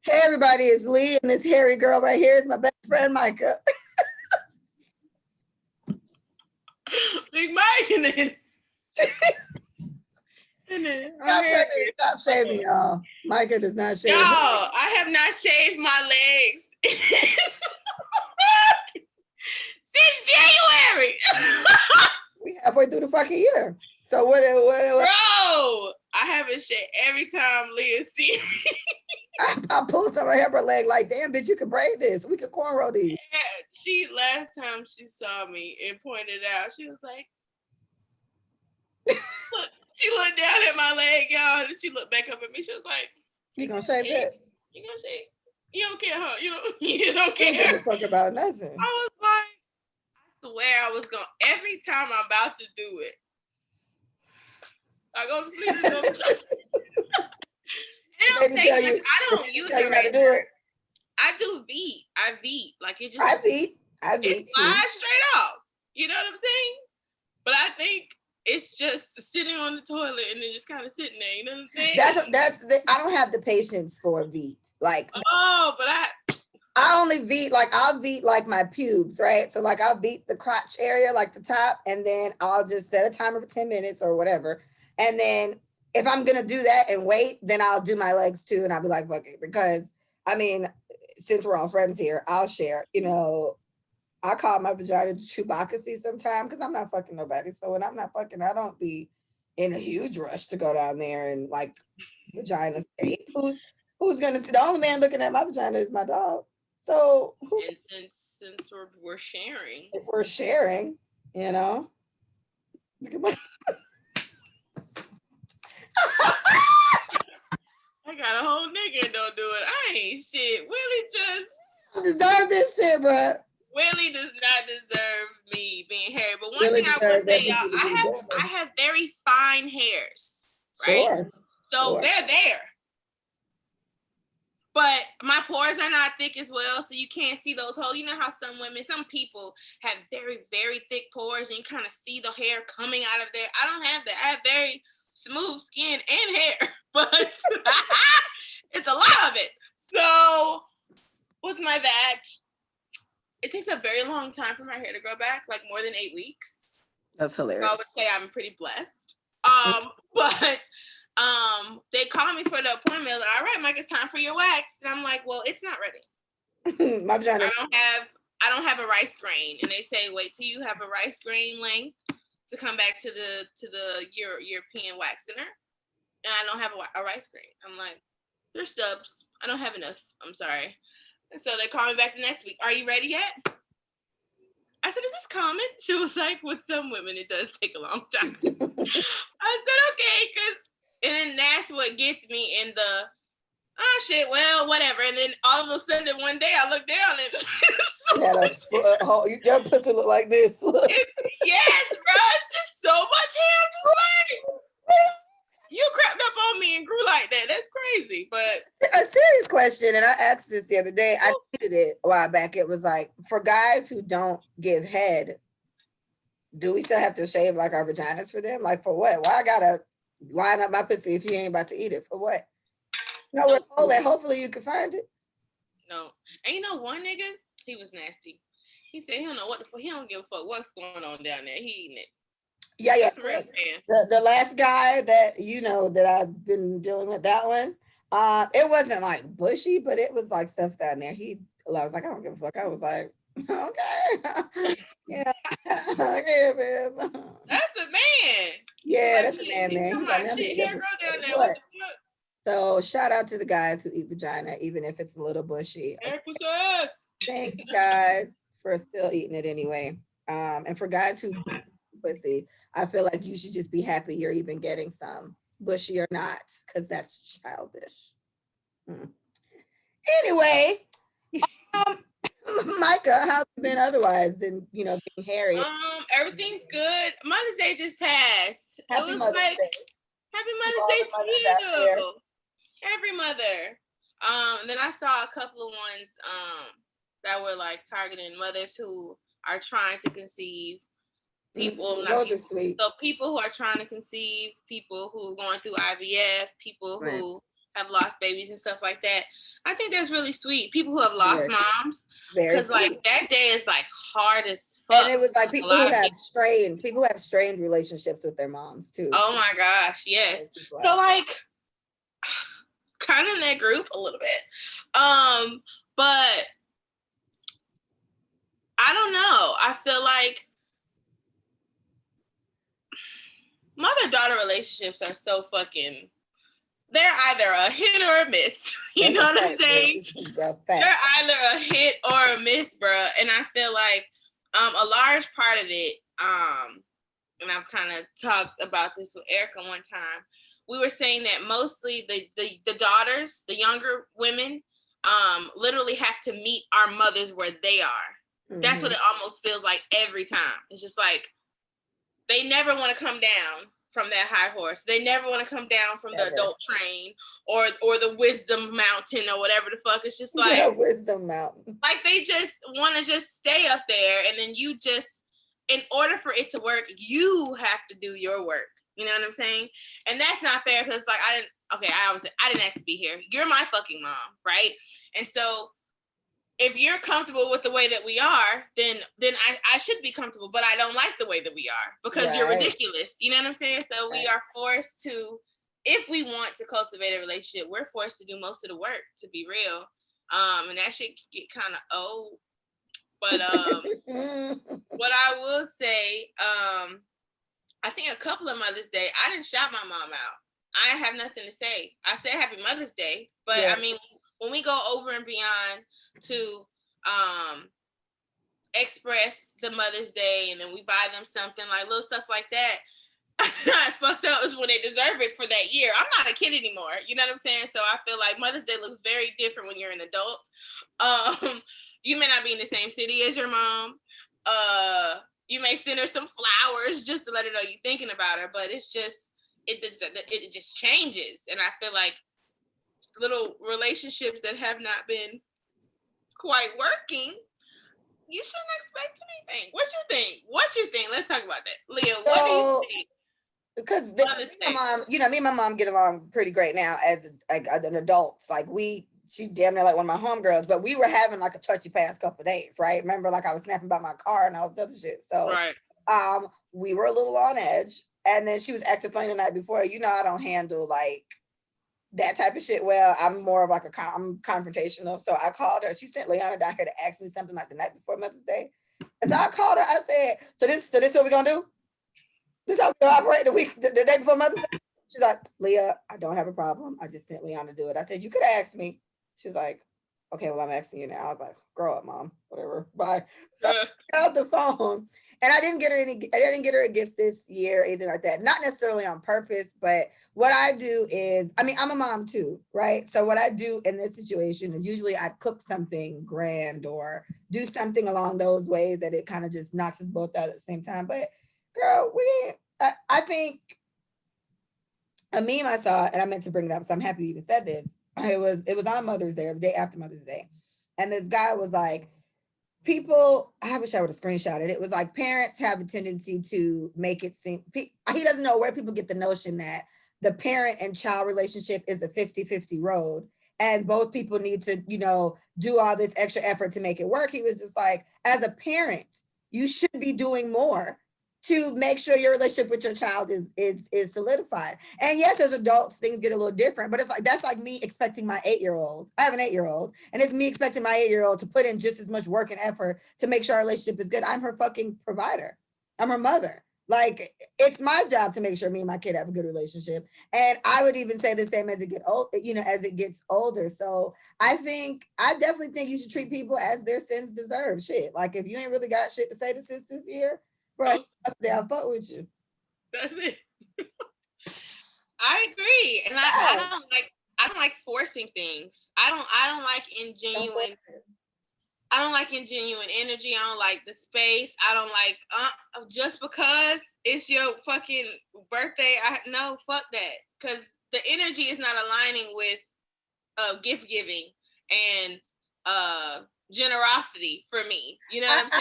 Hey everybody, it's Lee, and this hairy girl right here is my best friend Micah. Big Mike in it. Stop shaving, y'all. Micah does not shave. Y'all, I have not shaved my legs since January. We halfway through the fucking year. So what? Bro, I haven't shaved every time Leah see me. I pulled some of her hair, her leg like, damn, bitch, you can braid this. We could cornrow these. Yeah, last time she saw me and pointed out, she was like, she looked down at my leg, y'all, and she looked back up at me. She was like, "You gonna shave it? You gonna shave? You don't care, huh? You don't care. You don't give a fuck about nothing." I was like, I swear I was gonna. Every time I'm about to do it, I go to sleep. I don't use it right now. I do V. I V. Like it just. I V. It flies straight off. You know what I'm saying? But I think it's just sitting on the toilet and then just kind of sitting there. You know what I'm saying? I don't have the patience for V. Like. Oh, but I only beat, like, I'll beat like my pubes, right? So like I'll beat the crotch area, like the top, and then I'll just set a timer for 10 minutes or whatever. And then if I'm gonna do that and wait, then I'll do my legs too. And I'll be like, fuck it. Because I mean, since we're all friends here, I'll share, I call my vagina Chewbacca sometimes because I'm not fucking nobody. So when I'm not fucking, I don't be in a huge rush to go down there and like vagina state. Who's gonna see? The only man looking at my vagina is my dog. So and since we're sharing, if we're sharing, look at my. I got a whole nigga and don't do it. I ain't shit. Willie just deserve this shit, bro. Willie does not deserve me being hairy. But one thing I will say, y'all, I have very fine hairs, right? Sure. So they're there. But my pores are not thick as well, so you can't see those holes. You know how some people have very, very thick pores and you kind of see the hair coming out of there. I don't have that. I have very smooth skin and hair, but it's a lot of it. So with my vag, it takes a very long time for my hair to grow back, like more than 8 weeks. That's hilarious. So I would say I'm pretty blessed. But they call me for the appointment. Like, all right, Mike, it's time for your wax. And I'm like, well, it's not ready. My vagina. I don't have a rice grain. And they say, wait till you have a rice grain length to come back to the European wax center. And I don't have a rice grain. I'm like, they're stubs. I don't have enough. I'm sorry. And so they call me back the next week. Are you ready yet? I said, is this common? She was like, with some women, it does take a long time. I said, okay, and then that's what gets me in the, oh shit, well, whatever. And then all of a sudden, one day I look down and your pussy look like this. Yes, bro, it's just so much hair. I'm just like, you crept up on me and grew like that. That's crazy. But a serious question, and I asked this the other day. I tweeted it a while back. It was like, for guys who don't give head, do we still have to shave like our vaginas for them? Like for what? Why I gotta line up my pussy if you ain't about to eat it? For what? No, hopefully you can find it. No. And one nigga, he was nasty. He said he don't know what the fuck, he don't give a fuck what's going on down there. He eating it. Yeah. The last guy that that I've been dealing with, that one, it wasn't like bushy, but it was like stuff down there. I was like, I don't give a fuck. I was like, okay. Yeah. Yeah, man. That's a man. Yeah, that's a man. He's like, shit, hair grow down there. What the fuck? So shout out to the guys who eat vagina, even if it's a little bushy. Thanks, guys, for still eating it anyway. And for guys who pussy, I feel like you should just be happy you're even getting some, bushy or not, because that's childish. Anyway, Micah, how have you been otherwise than being hairy? Everything's good. Mother's Day just passed. Happy Mother's Day to you. Every mother. And then I saw a couple of ones that were like targeting mothers who are trying to conceive. Those are sweet. So people who are trying to conceive, people who are going through IVF, people who have lost babies and stuff like that. I think that's really sweet. People who have lost moms, because like that day is like hard as fuck. And it was like people who have strained relationships with their moms too. Oh my gosh, yes. So like kind of in that group a little bit. But I don't know. I feel like mother-daughter relationships are so fucking, they're either a hit or a miss. You know what I'm saying? They're either a hit or a miss, bro. And I feel like a large part of it, and I've kind of talked about this with Erica one time, we were saying that mostly the daughters, the younger women, literally have to meet our mothers where they are. Mm-hmm. That's what it almost feels like every time. It's just like, they never want to come down from that high horse. They never want to come down from the adult train or the wisdom mountain or whatever the fuck. It's just like wisdom mountain. Like they just want to just stay up there, and then you just, in order for it to work, you have to do your work. You know what I'm saying? And that's not fair because like I didn't ask to be here. You're my fucking mom, right? And so if you're comfortable with the way that we are, then I should be comfortable, but I don't like the way that we are because you're ridiculous. You know what I'm saying? So we are forced to, if we want to cultivate a relationship, we're forced to do most of the work, to be real. And that shit get kind of old. But what I will say, I think a couple of Mother's Day, I didn't shout my mom out. I have nothing to say. I said Happy Mother's Day, but I mean, when we go over and beyond to express the Mother's Day, and then we buy them something, like little stuff like that, it's fucked up is when they deserve it for that year. I'm not a kid anymore. You know what I'm saying? So I feel like Mother's Day looks very different when you're an adult. You may not be in the same city as your mom. You may send her some flowers just to let her know you're thinking about her, but it's just, it just changes. And I feel like little relationships that have not been quite working, you shouldn't expect anything. What you think? Let's talk about that. Leah, what do you think? Because my mom, me and my mom get along pretty great now as an adult. Like she's damn near like one of my homegirls, but we were having like a touchy past couple of days, right? Remember, like I was snapping about my car and all this other shit. So we were a little on edge. And then she was acting funny the night before. I don't handle like that type of shit well. I'm more of like I'm confrontational. So I called her. She sent Leanna down here to ask me something like the night before Mother's Day. And so I called her. I said, so this what we're gonna do? This how we operate the day before Mother's Day? She's like, Leah, I don't have a problem. I just sent Leanna to do it. I said, you could ask me. She's like, okay, well, I'm asking you now. I was like, grow up, mom, whatever, bye. So I got the phone, and I didn't get her a gift this year, anything like that. Not necessarily on purpose, but what I do is, I'm a mom too, right? So what I do in this situation is usually I cook something grand or do something along those ways that it kind of just knocks us both out at the same time. But girl, I think a meme I saw, and I meant to bring it up, so I'm happy you even said this. It was on Mother's Day, or the day after Mother's Day. And this guy was like, I wish I would have screenshotted. It was like, parents have a tendency to make it seem, he doesn't know where people get the notion that the parent and child relationship is a 50-50 road. And both people need to, do all this extra effort to make it work. He was just like, as a parent, you should be doing more to make sure your relationship with your child is solidified. And yes, as adults, things get a little different, but it's like, that's like me expecting my 8-year-old. I have an 8-year-old, and it's me expecting my 8-year-old to put in just as much work and effort to make sure our relationship is good. I'm her fucking provider. I'm her mother. Like, it's my job to make sure me and my kid have a good relationship. And I would even say the same as it gets older. So I definitely think you should treat people as their sins deserve. Shit. Like, if you ain't really got shit to say to sis this year, right, I'll fuck with you. That's it. I agree, and I don't like forcing things. I don't like ingenuine. I don't like ingenuine energy. I don't like the space. I don't like just because it's your fucking birthday. No, fuck that, because the energy is not aligning with gift giving and generosity for me. You know what I'm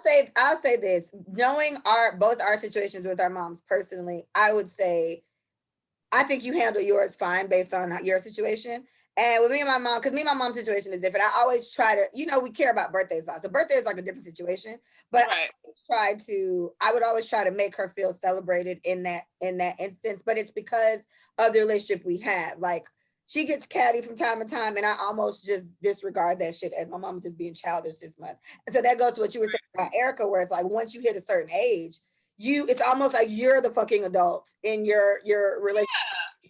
saying? I'll say this. Knowing both our situations with our moms personally, I would say I think you handle yours fine based on your situation. And with me and my mom, because me and my mom's situation is different. I always try to, we care about birthdays a lot. So birthday is like a different situation. But Right. I would always try to make her feel celebrated in that instance. But it's because of the relationship we have. Like she gets catty from time to time, and I almost just disregard that shit as my mom just being childish this month. And so that goes to what you were saying about Erica, where it's like once you hit a certain age, it's almost like you're the fucking adult in your relationship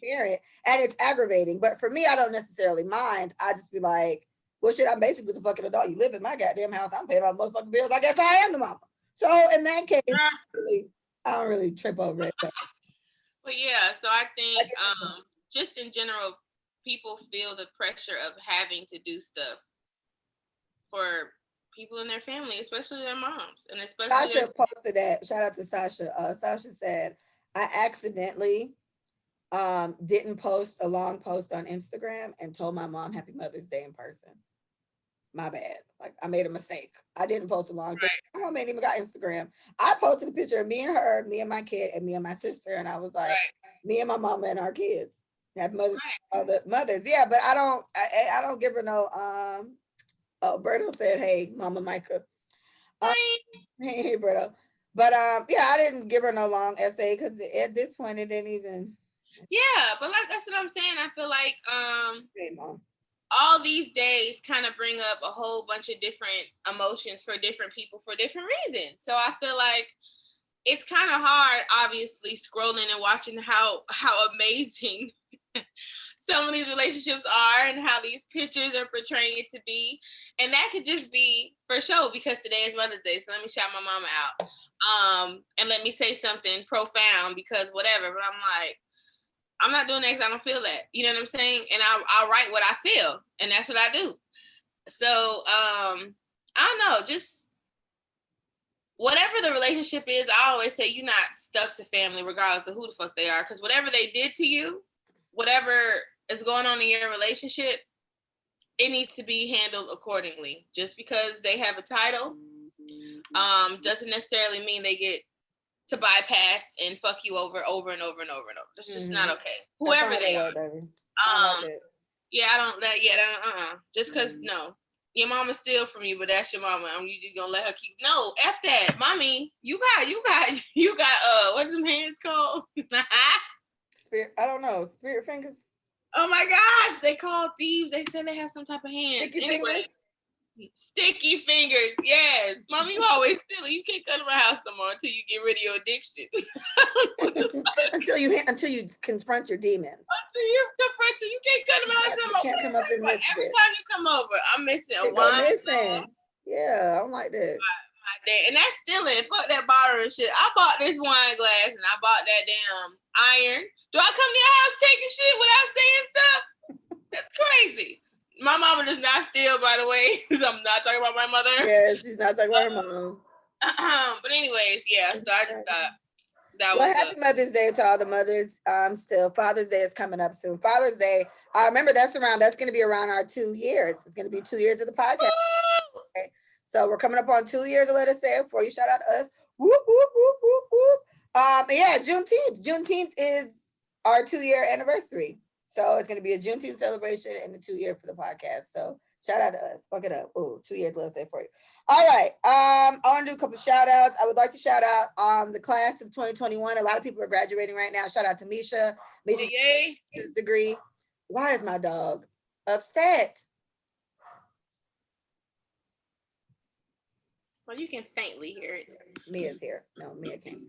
parent, and it's aggravating. But for me, I don't necessarily mind. I just be like, well, shit, I'm basically the fucking adult. You live in my goddamn house. I'm paying all the motherfucking bills. I guess I am the mama. So in that case, I don't really trip over it. But yeah, so I think just in general, people feel the pressure of having to do stuff for people in their family, especially their moms, and especially Sasha posted that. Shout out to Sasha. Sasha said, I accidentally didn't post a long post on Instagram and told my mom Happy Mother's Day in person. My bad. Like I made a mistake. I didn't post a long thing. My mom ain't even got Instagram. I posted a picture of me and her, me and my kid, and me and my sister, and I was like, me and my mama and our kids. Happy Mother's Day, all the mothers. Yeah, but I don't give her no Berto said, hey, Mama Micah. Hey, Berto. But yeah, I didn't give her no long essay because at this point it didn't even. Yeah, but like that's what I'm saying. I feel like hey, Mom. All these days kind of bring up a whole bunch of different emotions for different people for different reasons. So I feel like it's kind of hard, obviously, scrolling and watching how amazing some of these relationships are and how these pictures are portraying it to be. And that could just be for sure because today is Mother's Day. So let me shout my mama out. And let me say something profound because whatever. But I'm like, I'm not doing that because I don't feel that. You know what I'm saying? And I'll write what I feel. And that's what I do. So, I don't know. Just whatever the relationship is, I always say you're not stuck to family regardless of who the fuck they are. Because whatever they did to you, whatever is going on in your relationship, it needs to be handled accordingly. Just because they have a title doesn't necessarily mean they get to bypass and fuck you over and over and over and over. That's just not okay. Whoever they are. Yeah, I don't that yet. Just because no, your mama steal from you, but that's your mama. You gonna let her keep? No, f that, mommy. You got what's them hands called? Spirit. I don't know. Spirit fingers. Oh my gosh, they call thieves. They said they have some type of hands. Sticky fingers. Sticky fingers, yes. Mommy, you always stealing. You can't come to my house no more until you get rid of your addiction. until you confront your demons. Until you confront you can't come to my house no more. Can't come up in this Every bitch. time you come over, I'm missing a wine. Yeah, I don't like that. And that's stealing. Fuck that borrowing shit. I bought this wine glass and I bought that damn iron. Do I come to your house taking shit without saying stuff? That's crazy. My mama does not steal, by the way. I'm not talking about my mother. Yeah, she's not talking about her mom. But anyways, yeah. So I just thought that was happy Mother's Day to all the mothers. Still, Father's Day is coming up soon. Father's Day, I remember that's going to be around our 2 years. It's going to be 2 years of the podcast. Okay. So we're coming up on 2 years of Let Us Say It before you shout out to us. Whoop, whoop, whoop, whoop, whoop. Yeah, Juneteenth. Juneteenth is our 2-year anniversary. So it's going to be a Juneteenth celebration and the 2 year for the podcast. So shout out to us. Fuck it up. Oh, 2 years, let's say for you. All right. I want to do a couple shout outs. I would like to shout out the class of 2021. A lot of people are graduating right now. Shout out to Misha. Misha's degree. Why is my dog upset? Well, you can faintly hear it. Mia's here. No, Mia can't.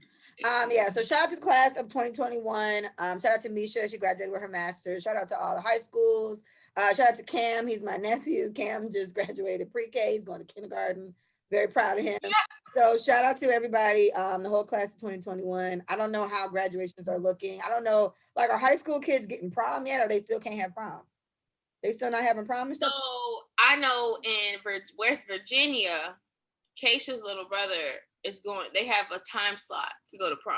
Yeah, so shout out to the class of 2021. Shout out to Misha. She graduated with her master's. Shout out to all the high schools. Shout out to Cam. He's my nephew. Cam just graduated pre-K. He's going to kindergarten. Very proud of him. So shout out to everybody, the whole class of 2021. I don't know how graduations are looking. I don't know, like, are high school kids getting prom yet, or they still can't have prom? They still not having prom and stuff? So I know in West Virginia, Keisha's little brother is going, they have a time slot to go to prom.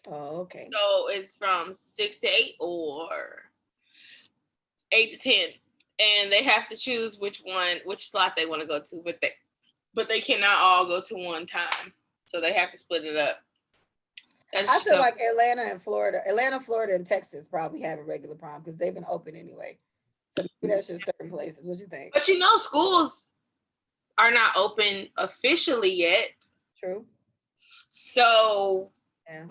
Oh, okay. So it's from 6 to 8 or 8 to 10. And they have to choose which slot they want to go to, but they cannot all go to one time. So they have to split it up. That's I what feel you like Atlanta, Florida, and Texas probably have a regular prom because they've been open anyway. So maybe that's just certain places. What you think? But schools are not open officially yet. True. So Yeah.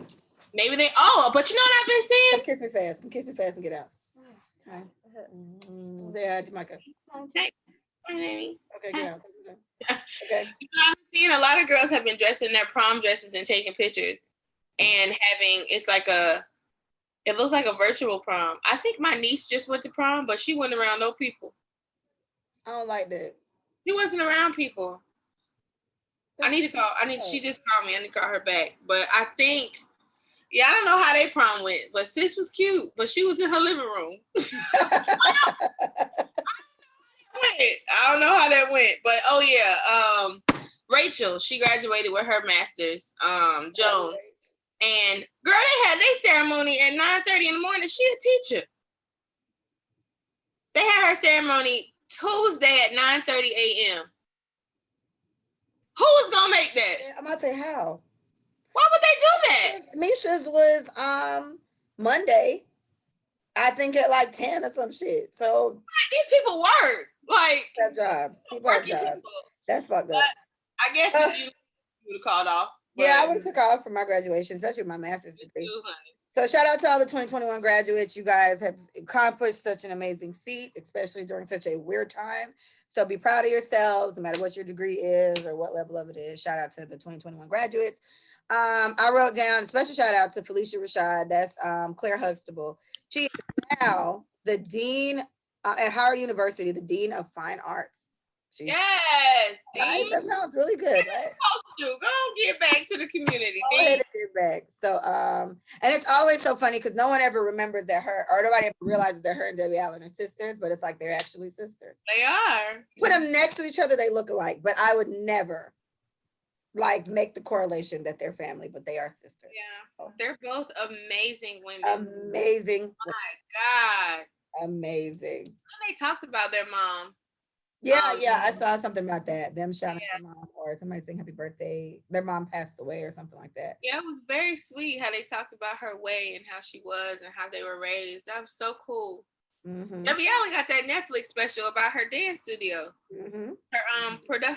maybe they. Oh, but you know what I've been seeing? Come kiss me fast. Come kiss me fast and get out. Hi. Say hi to Micah. Hey, Amy. Okay, get out. Okay. I'm seeing a lot of girls have been dressed in their prom dresses and taking pictures, and it's like it looks like a virtual prom. I think my niece just went to prom, but she wasn't around no people. I don't like that. She wasn't around people. She just called me. I need to call her back. But I think, I don't know how they prom went, but sis was cute, but she was in her living room. I don't know how that went, but Rachel, she graduated with her master's, Joan. And girl, they had their ceremony at 9:30 in the morning. She a teacher. They had her ceremony Tuesday at 9:30 a.m. Who was gonna make that? I'm about to say how. Why would they do that? Misha's was Monday. I think at like 10 or some shit. So these people work. Like have jobs. People have jobs. People. That's fucked up. I guess if you would have called off. Yeah, I would have took off for my graduation, especially with my master's degree. So shout out to all the 2021 graduates. You guys have accomplished such an amazing feat, especially during such a weird time. So be proud of yourselves, no matter what your degree is or what level of it is. Shout out to the 2021 graduates. I wrote down a special shout out to Felicia Rashad. That's Claire Huxtable. She is now the dean at Howard University, the dean of fine arts. Yes, Dean. That sounds really good, right? Go get back to the community. Get back. So, and it's always so funny because no one ever remembers that nobody ever realizes that her and Debbie Allen are sisters, but it's like they're actually sisters. They are. Put them next to each other, they look alike, but I would never make the correlation that they're family, but they are sisters. Yeah, they're both amazing women. Amazing. Oh my God. Amazing. They talked about their mom. Yeah, I saw something about that. Them shouting at their mom or somebody saying happy birthday. Their mom passed away or something like that. Yeah, it was very sweet how they talked about her way and how she was and how they were raised. That was so cool. Mm-hmm. Debbie Allen got that Netflix special about her dance studio. Mm-hmm. I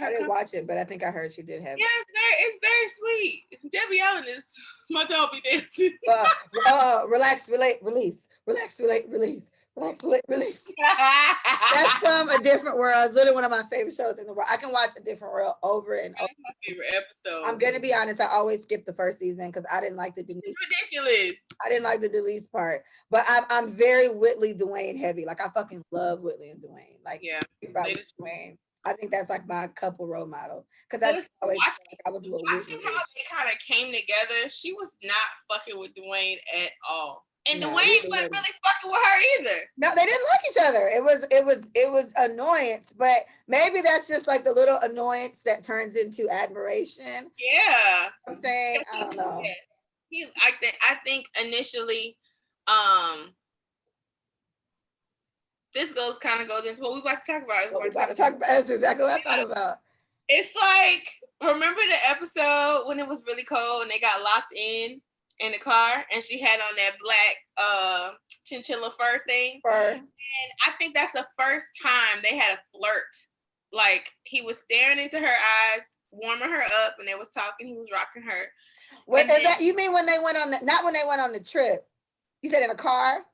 didn't watch it, but I think I heard she did have. Yeah, it's very sweet. Debbie Allen is my dog be dancing. Relax, relate, release. Relax, relate, release. Relax, relate, release. That's from A Different World. It's literally one of my favorite shows in the world. I can watch A Different World over and over. That's my favorite episode. I'm gonna be honest. I always skip the first season because I didn't like the Denise. It's ridiculous. I didn't like the Denise part, but I'm very Whitley Dwayne heavy. Like I fucking love Whitley and Dwayne. Like Dwayne. I think that's like my couple role model because I always I was a little watching how they kind of came together. She was not fucking with Dwayne at all. And Dwayne wasn't really fucking with her either. No, they didn't like each other. It was annoyance, but maybe that's just like the little annoyance that turns into admiration. Yeah, I'm saying I don't know. I think initially, this goes into what we about to talk about. That's exactly what I thought about. It's like, remember the episode when it was really cold and they got locked in the car and she had on that black chinchilla fur thing. And I think that's the first time they had a flirt. Like he was staring into her eyes, warming her up, and they was talking. He was rocking her. Wait, that you mean when they went on not when they went on the trip? You said in a car?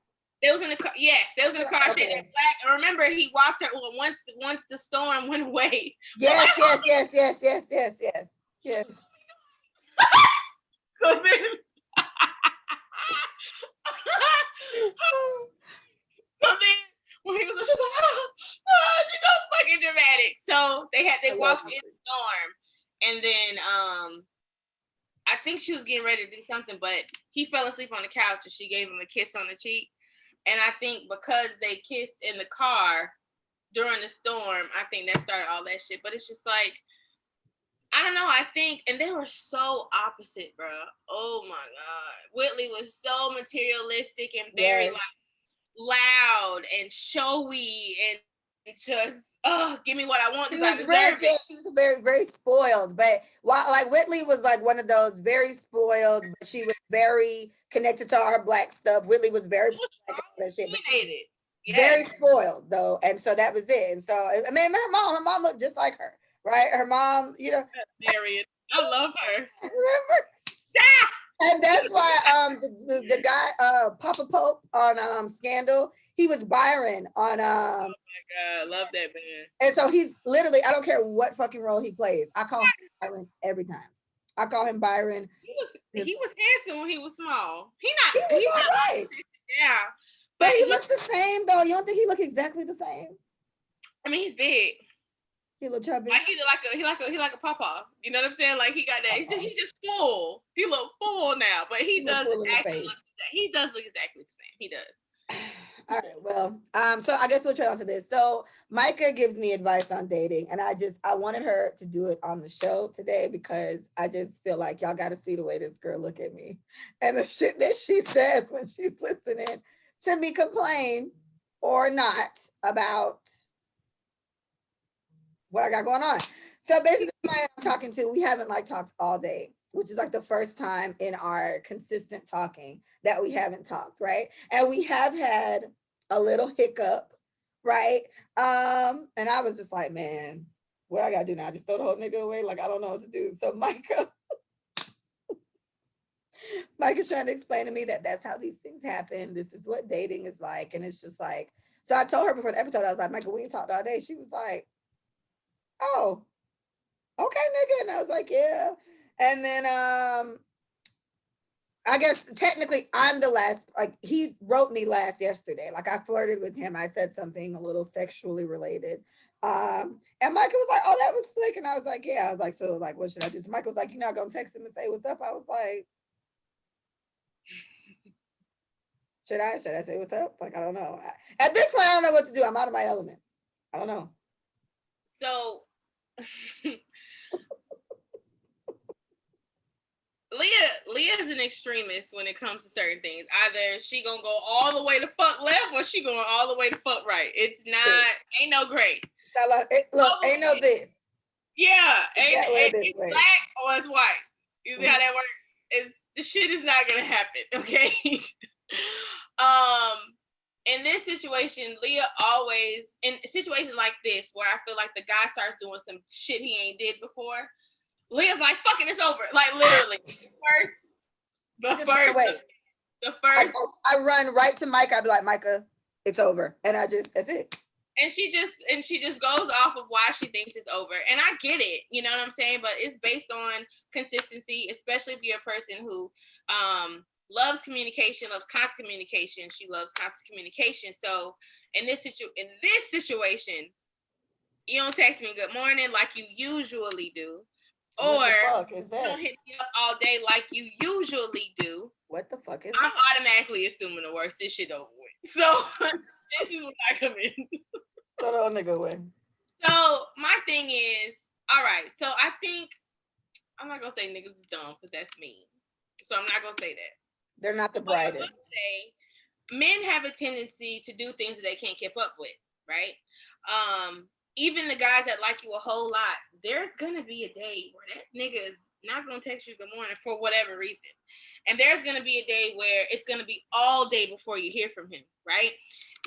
They was in the car. Yes, they was in the car. Okay. She had that black. And remember, he walked her once the storm went away. Yes. So then. So then when he was, she was like, she's so fucking dramatic. So they walked in the storm, and then I think she was getting ready to do something, but he fell asleep on the couch and she gave him a kiss on the cheek. And I think because they kissed in the car during the storm, I think that started all that shit. But it's just like, I don't know. I think, and they were so opposite, bro. Oh my God. Whitley was so materialistic and very like loud and showy, and It's just, give me what I want She because I was deserve rich, yeah, it. she was very, very spoiled. But while like Whitley was like one of those very spoiled, but she was very connected to all her black stuff. Whitley was very She was black and all that shit, but she was opinionated. very Yes. spoiled though. And so that was it. And so I mean her mom looked just like her, right? Her mom, Marion. I love her. remember? Ah! And that's why the guy Papa Pope on Scandal, he was Byron on God, love that man. and so he's literally, I don't care what fucking role he plays. I call him Byron every time. I call him Byron. He was handsome when he was small. He was He's not all right. yeah. But he looks the same though. You don't think he look exactly the same? I mean, he's big. He look chubby. Like he like a papa. You know what I'm saying? Like he got that. He's just full. He look full now, but he does actually look. He does look exactly the same. He does. All right. Well, so I guess we'll try on to this. So Micah gives me advice on dating, and I wanted her to do it on the show today because I just feel like y'all got to see the way this girl look at me and the shit that she says when she's listening to me complain or not about what I got going on. So basically, I'm talking to, we haven't like talked all day, which is like the first time in our consistent talking that we haven't talked, right? And we have had a little hiccup, right? And I was just like, man, what I gotta do now? Just throw the whole nigga away? Like, I don't know what to do. So Micah's trying to explain to me that that's how these things happen. This is what dating is like. And it's just like, so I told her before the episode, I was like, Micah, we ain't talked all day. She was like, oh, okay, nigga. And I was like, yeah. And then I guess technically I'm the last, like he wrote me last yesterday. Like I flirted with him. I said something a little sexually related. And Michael was like, oh, that was slick. And I was like, yeah. I was like, so like, what should I do? So Michael was like, you're not gonna text him and say what's up? I was like, should I say what's up? Like, I don't know. At this point, I don't know what to do. I'm out of my element. I don't know. So Leah's an extremist when it comes to certain things. Either she gonna go all the way to fuck left or she going all the way to fuck right. It's not, ain't no gray. Look, ain't no this. Yeah, it's black or it's white. You see how that works? The shit is not gonna happen, okay? In this situation, Leah always, in situations like this where I feel like the guy starts doing some shit he ain't did before, Leah's like, fuck it, it's over. Like literally. The first I run right to Micah. I'd be like, Micah, it's over. And that's it. And she just goes off of why she thinks it's over. And I get it, you know what I'm saying? But it's based on consistency, especially if you're a person who loves communication, loves constant communication. She loves constant communication. So in this situation, you don't text me good morning like you usually do. Or you don't hit me up all day like you usually do. What the fuck is I'm automatically assuming the worst. This shit over with. So this is what I come in. Throw the nigga away. So my thing is, all right. So I think I'm not gonna say niggas is dumb because that's mean. So I'm not gonna say that. They're not the brightest. I would say men have a tendency to do things that they can't keep up with, right? Even the guys that like you a whole lot, there's gonna be a day where that nigga is not gonna text you good morning for whatever reason. And there's gonna be a day where it's gonna be all day before you hear from him, right?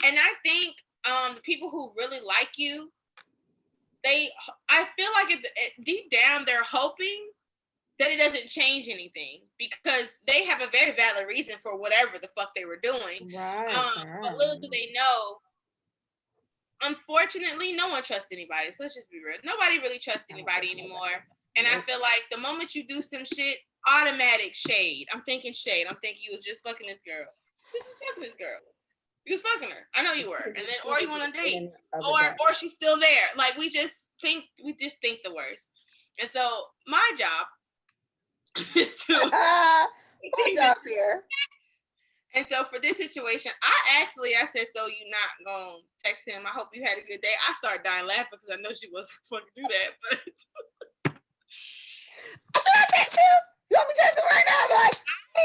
And I think the people who really like you, I feel like deep down they're hoping that it doesn't change anything because they have a very valid reason for whatever the fuck they were doing. Right. But little do they know, unfortunately, no one trusts anybody. So let's just be real. Nobody really trusts anybody anymore. And I feel like the moment you do some shit, automatic shade. I'm thinking shade. I'm thinking you was just fucking this girl. You was just fucking this girl. You was fucking her. I know you were. And then, or you want to date, or she's still there. Like we just think the worst. And so my job is to my job here. And so for this situation, I said, so you're not gonna text him. I hope you had a good day. I started dying laughing because I know she wasn't fucking do that. But should I text him? You want me to text him right now? I'm like, I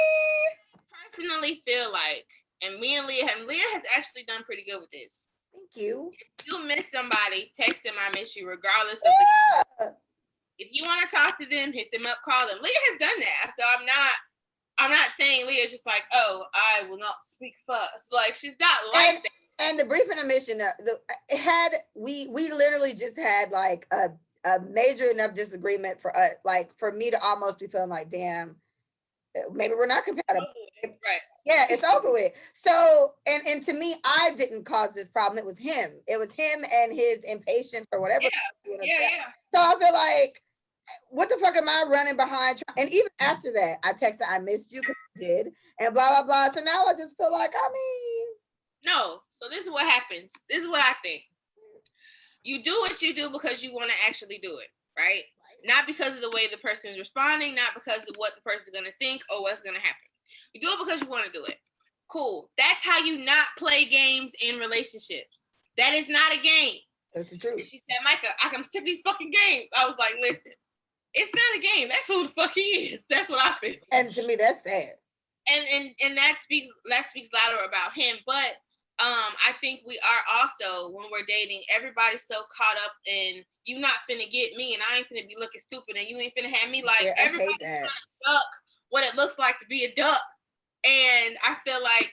personally feel like, and me and Leah has actually done pretty good with this. Thank you. you miss somebody, text them I miss you, regardless of the. If you want to talk to them, hit them up, call them. Leah has done that, so I'm not saying Leah's just like, oh, I will not speak first. Like, she's not like that. And the brief intermission, we literally just had like a major enough disagreement for us, like for me to almost be feeling like, damn, maybe we're not compatible. Right. Yeah, it's over with. So, and to me, I didn't cause this problem. It was him. It was him and his impatience or whatever. Yeah. So I feel like, what the fuck am I running behind? And even after that, I texted, I missed you because I did, and blah, blah, blah. So now I just feel like, I mean. No. So this is what happens. This is what I think. You do what you do because you want to actually do it, right? Not because of the way the person is responding, not because of what the person is going to think or what's going to happen. You do it because you want to do it. Cool. That's how you not play games in relationships. That is not a game. That's the truth. And she said, Micah, I'm sick of these fucking games. I was like, listen, it's not a game. That's who the fuck he is. That's what I feel. And to me, that's sad. And that speaks louder about him. But I think we are also, when we're dating, everybody's so caught up in you not finna get me and I ain't finna be looking stupid and you ain't finna have me like everybody's trying to duck what it looks like to be a duck. And I feel like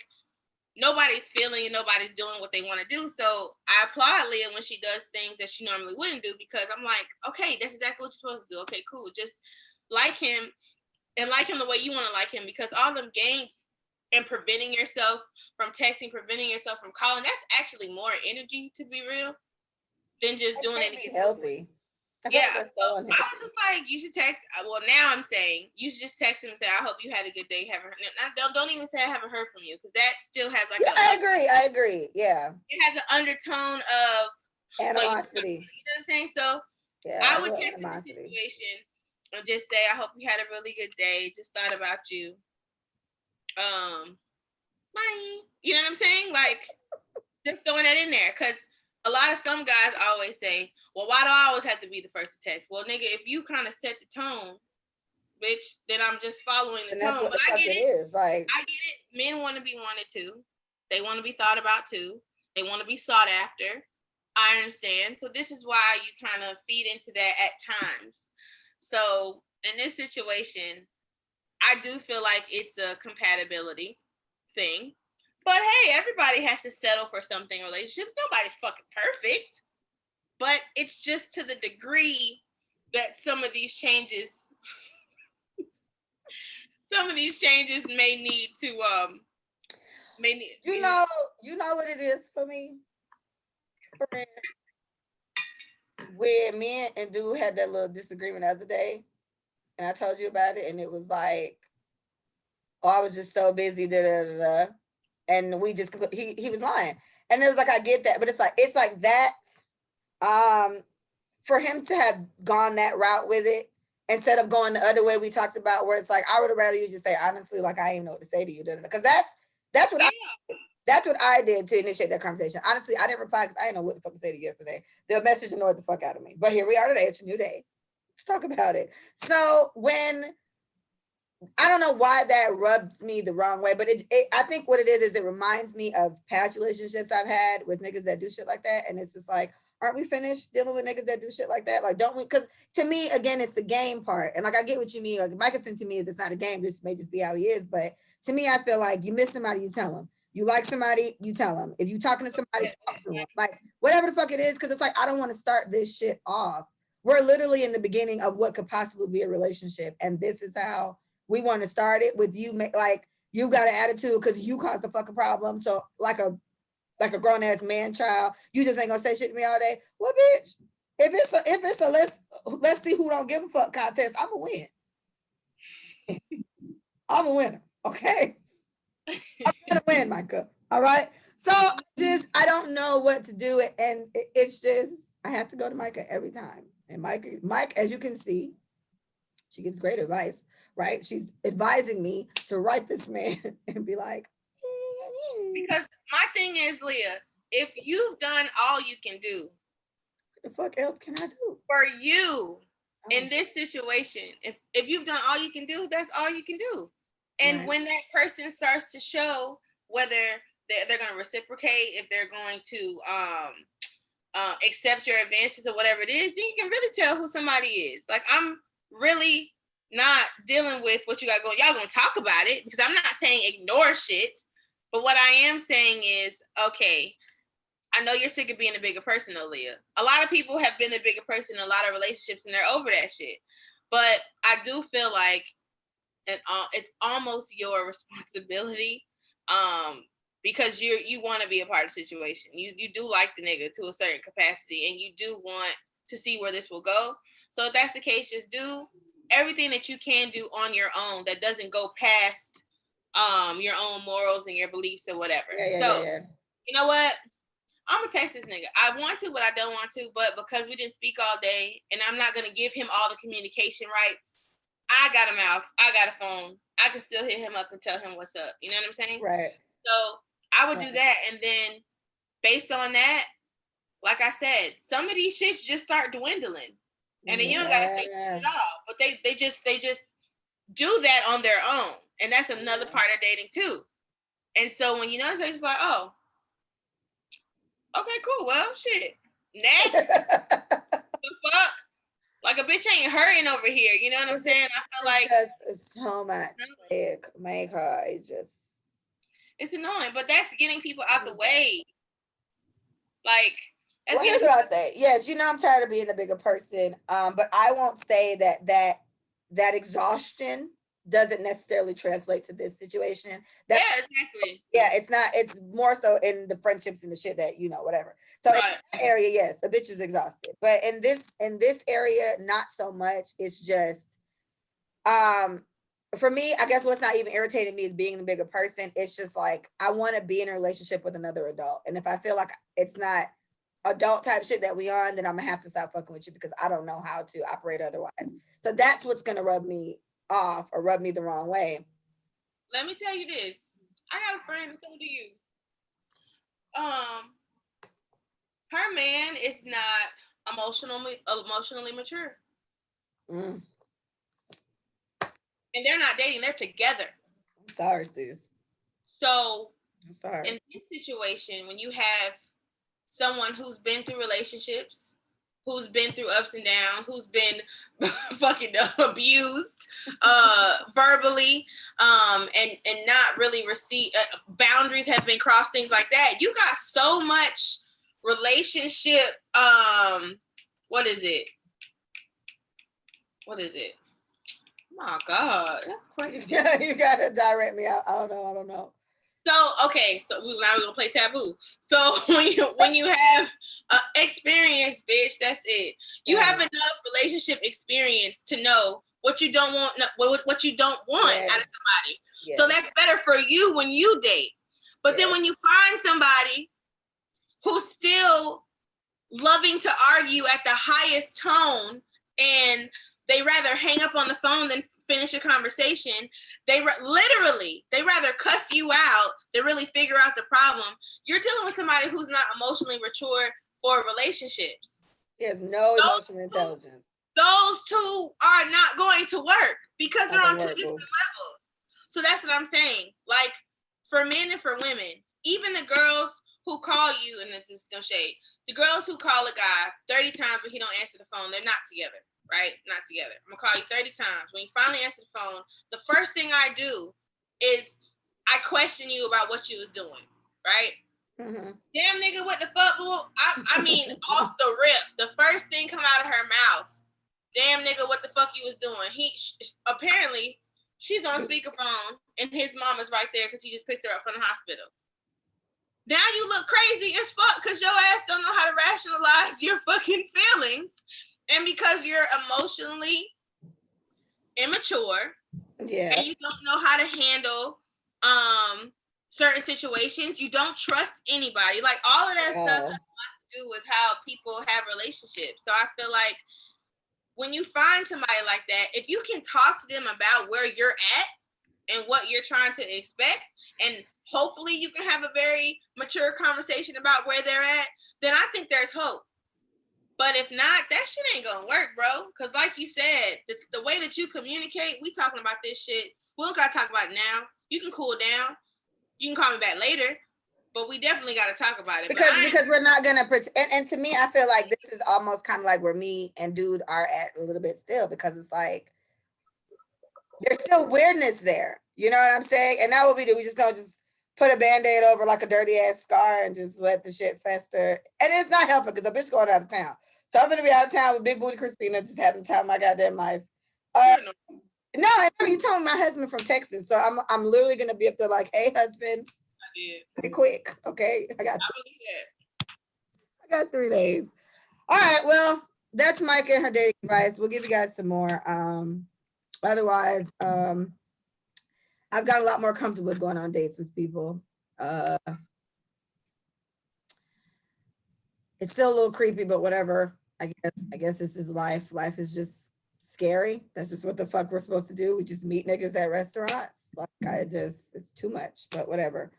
nobody's feeling and nobody's doing what they want to do. So I applaud Leah when she does things that she normally wouldn't do, because I'm like, okay, that's exactly what you're supposed to do. Okay, cool. Just like him and like him the way you want to like him, because all them games and preventing yourself from texting, preventing yourself from calling, that's actually more energy, to be real, than just doing it to get healthy. Yeah, so I was just like, you should text. Well, now I'm saying you should just text him and say, "I hope you had a good day." Haven't heard. Don't even say I haven't heard from you, because that still has like. Yeah, I agree. Yeah. It has an undertone of animosity. Like, you know what I'm saying? So yeah, I would text the situation and just say, "I hope you had a really good day. Just thought about you. Bye." You know what I'm saying? Like, just throwing that in there, because some guys always say, well, why do I always have to be the first to text? Well, nigga, if you kind of set the tone, bitch, then I'm just following the tone. But I get it. I get it. Men want to be wanted too. They want to be thought about too. They want to be sought after. I understand. So this is why you kind of feed into that at times. So in this situation, I do feel like it's a compatibility thing. But hey, everybody has to settle for something in relationships. Nobody's fucking perfect. But it's just to the degree that some of these changes may need to you know what it is for me? Where me and dude had that little disagreement the other day, and I told you about it, and it was like, oh, I was just so busy, and we just he was lying, and it was like, I get that, but it's like that, for him to have gone that route with it instead of going the other way we talked about, where it's like, I would have rather you just say honestly, like, I ain't know what to say to you, because that's what I did to initiate that conversation. Honestly, I didn't reply because I didn't know what the fuck to say to you yesterday. The message annoyed the fuck out of me, but here we are today. It's a new day. Let's talk about it. So I don't know why that rubbed me the wrong way, but I think what it is it reminds me of past relationships I've had with niggas that do shit like that. And it's just like, aren't we finished dealing with niggas that do shit like that? Like, don't we? Because to me, again, it's the game part. And like, I get what you mean. Like, Micah said to me, is it's not a game. This may just be how he is. But to me, I feel like you miss somebody, you tell them. You like somebody, you tell them. If you talking to somebody, talk to them. Like, whatever the fuck it is, because it's like, I don't want to start this shit off. We're literally in the beginning of what could possibly be a relationship. And this is how we want to start it with you. Like, you got an attitude because you caused the fucking problem. So like a grown ass man child, you just ain't gonna say shit to me all day. Well, bitch, if it's a let's see who don't give a fuck contest, I'm gonna win. I'm a winner. Okay. I'm gonna win, Micah. All right. So I don't know what to do, and it's just I have to go to Micah every time. And Mike, as you can see, she gives great advice, right? She's advising me to write this man and be like, because my thing is, Leah, if you've done all you can do, what the fuck else can I do for you in this situation? If you've done all you can do, that's all you can do. And right. When that person starts to show whether they're going to reciprocate, if they're going to accept your advances or whatever it is, then you can really tell who somebody is. Like, I'm really not dealing with what you got going. Y'all gonna talk about it, because I'm not saying ignore shit, but what I am saying is, okay, I know you're sick of being a bigger person, though, Leah. A lot of people have been a bigger person in a lot of relationships, and they're over that shit. But I do feel like it's almost your responsibility, because you want to be a part of the situation. You do like the nigga to a certain capacity, and you do want to see where this will go. So if that's the case, just do everything that you can do on your own that doesn't go past your own morals and your beliefs or whatever. Yeah. You know what? I'm gonna text this nigga. I want to, but I don't want to. But because we didn't speak all day, and I'm not gonna give him all the communication rights, I got a mouth, I got a phone. I can still hit him up and tell him what's up. You know what I'm saying? Right. So I would do that, and then based on that, like I said, some of these shits just start dwindling, and then you don't gotta say shit at all. But they just do that on their own, and that's another part of dating too. And so when you know, it's like, oh, okay, cool. Well, shit. Next. The fuck? Like, a bitch ain't hurting over here. You know what I'm saying? I feel like just so much. Like, my God, it's annoying, but that's getting people out the way. Like, well, here's what I say. Yes, I'm tired of being the bigger person. But I won't say that exhaustion doesn't necessarily translate to this situation. Yeah, exactly. Yeah, it's not. It's more so in the friendships and the shit that whatever. So in that area, yes, a bitch is exhausted. But in this area, not so much. It's just, for me, I guess what's not even irritating me is being the bigger person. It's just like, I want to be in a relationship with another adult, and if I feel like it's not adult type shit that we on, then I'm gonna have to stop fucking with you, because I don't know how to operate otherwise. So that's what's gonna rub me off or rub me the wrong way. Let me tell you this. I got a friend, and so do you. Her man is not emotionally mature. And they're not dating, they're together. I'm sorry, sis. So in this situation, when you have someone who's been through relationships, who's been through ups and downs, who's been fucking abused verbally, and not really boundaries have been crossed, things like that. You got so much relationship. What is it? Oh God, that's crazy. Yeah, you gotta direct me out. I don't know. So okay, so now we're gonna play taboo. So when you have experience, bitch, that's it. You have enough relationship experience to know what you don't want, what you don't want out of somebody. Yes. So that's better for you when you date. But then when you find somebody who's still loving to argue at the highest tone, and they rather hang up on the phone than finish a conversation, they rather cuss you out than really figure out the problem. You're dealing with somebody who's not emotionally mature for relationships. He has no emotional intelligence. Those two are not going to work because they're on two different levels. So that's what I'm saying. Like, for men and for women, even the girls who call you, and this is no shade, the girls who call a guy 30 times but he don't answer the phone, they're not together. Right? Not together. I'm gonna call you 30 times. When you finally answer the phone, the first thing I do is I question you about what you was doing. Right? Mm-hmm. Damn nigga, what the fuck? I mean, off the rip, the first thing come out of her mouth. Damn nigga, what the fuck you was doing? Apparently she's on speakerphone and his mama's right there because he just picked her up from the hospital. Now you look crazy as fuck because your ass don't know how to rationalize your fucking feelings. And because you're emotionally immature, and you don't know how to handle certain situations, you don't trust anybody. Like, all of that stuff has a lot to do with how people have relationships. So I feel like when you find somebody like that, if you can talk to them about where you're at and what you're trying to expect, and hopefully you can have a very mature conversation about where they're at, then I think there's hope. But if not, that shit ain't gonna work, bro. Because like you said, the way that you communicate, we talking about this shit. We don't gotta talk about it now. You can cool down. You can call me back later. But we definitely got to talk about it. Because we're not gonna pretend. And to me, I feel like this is almost kind of like where me and dude are at a little bit still, because it's like there's still weirdness there. You know what I'm saying? And now what we do, we just gonna just put a band-aid over like a dirty ass scar and just let the shit fester. And it's not helping because the bitch going out of town. So I'm gonna be out of town with Big Booty Christina, just having the time of my goddamn life. No, I mean, you told my husband from Texas, so I'm literally gonna be up there like, hey, husband, be quick, okay? I got 3 days. All right, well, that's Mike and her dating advice. We'll give you guys some more. Otherwise, I've got a lot more comfortable with going on dates with people. It's still a little creepy, but whatever. I guess this is life. Life is just scary. That's just what the fuck we're supposed to do. We just meet niggas at restaurants. Like it's too much, but whatever.